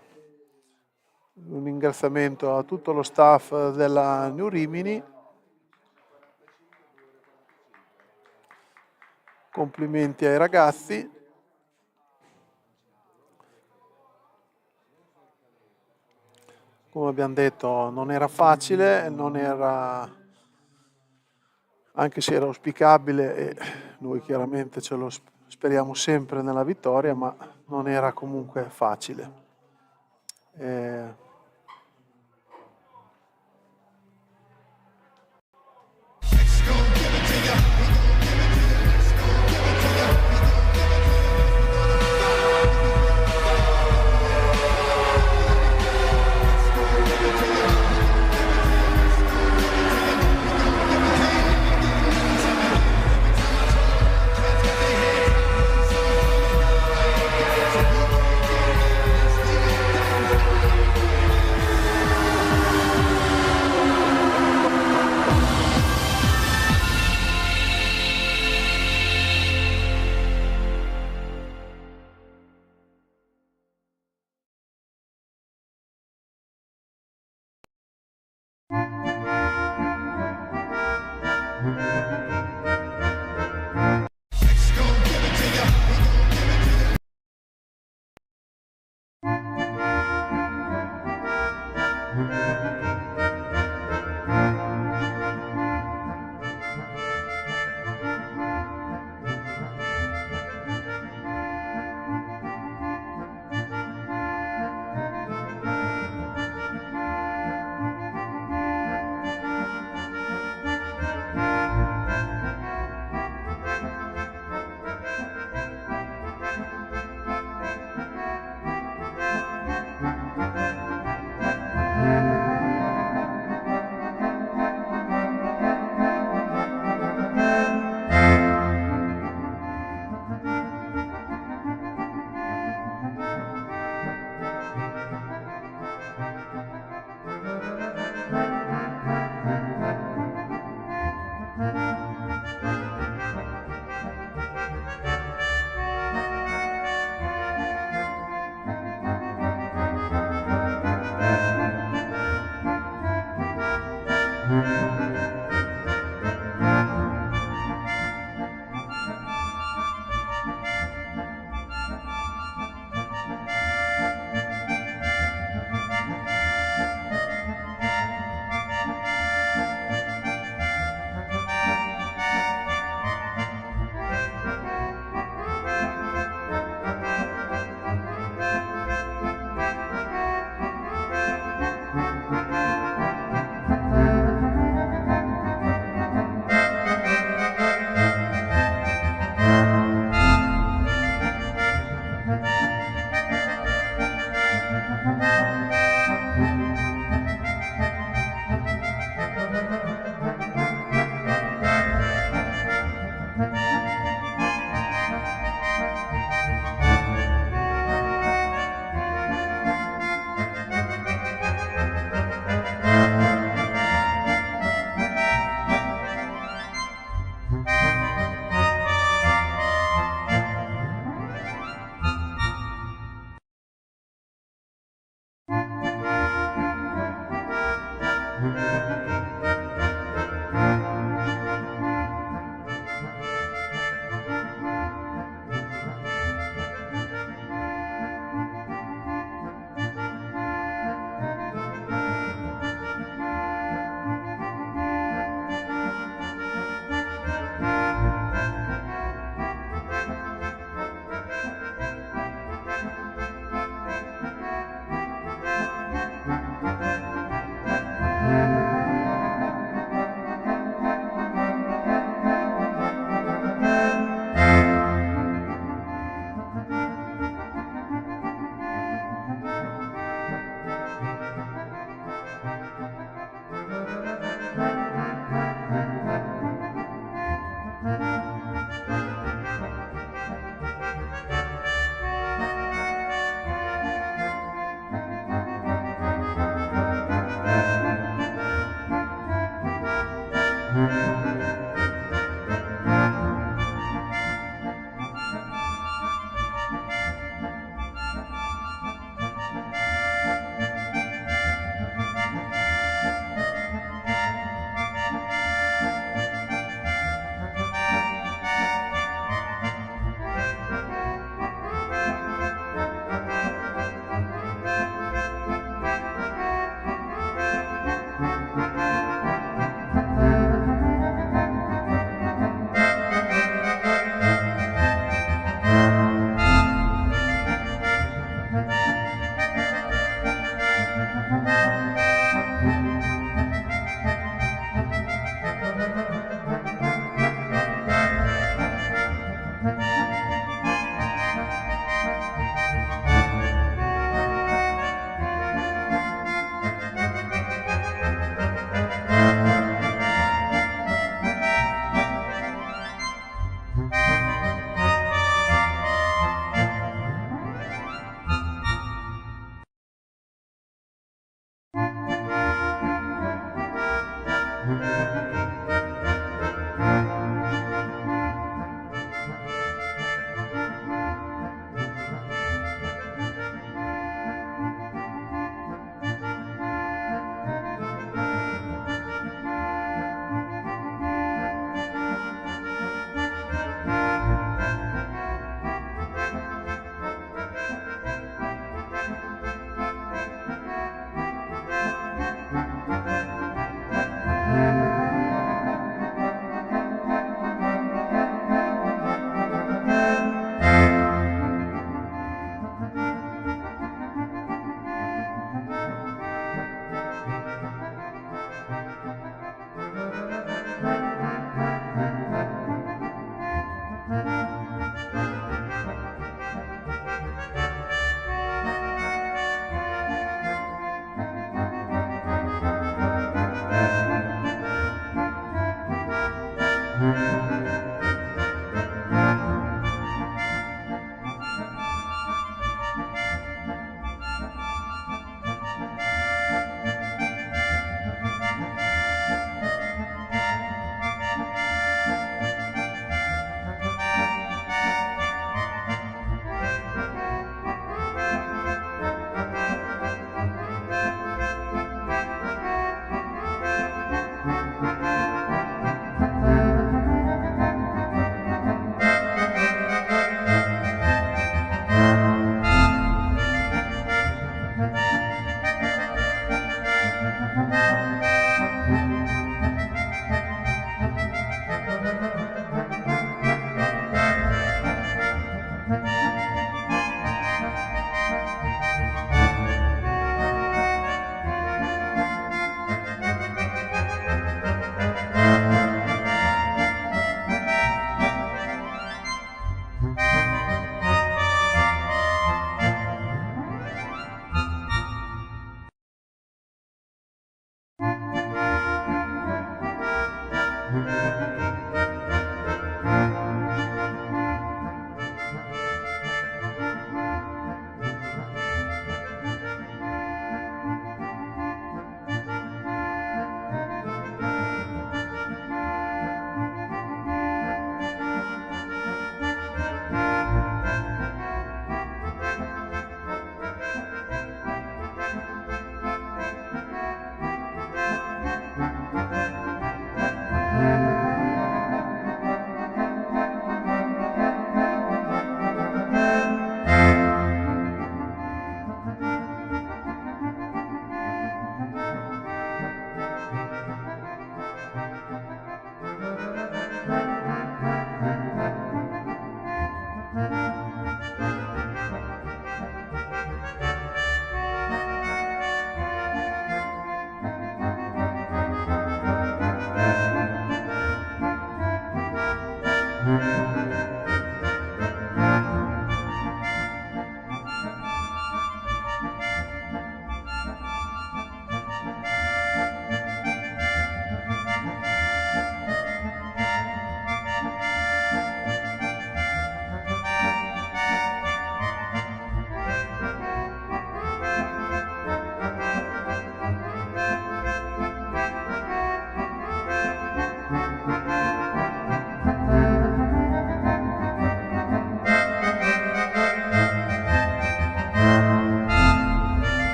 S1: un ringraziamento a tutto lo staff della New Rimini. Complimenti ai ragazzi. Come abbiamo detto, non era facile, non era, anche se era auspicabile e noi chiaramente ce lo speriamo sempre nella vittoria, ma non era comunque facile.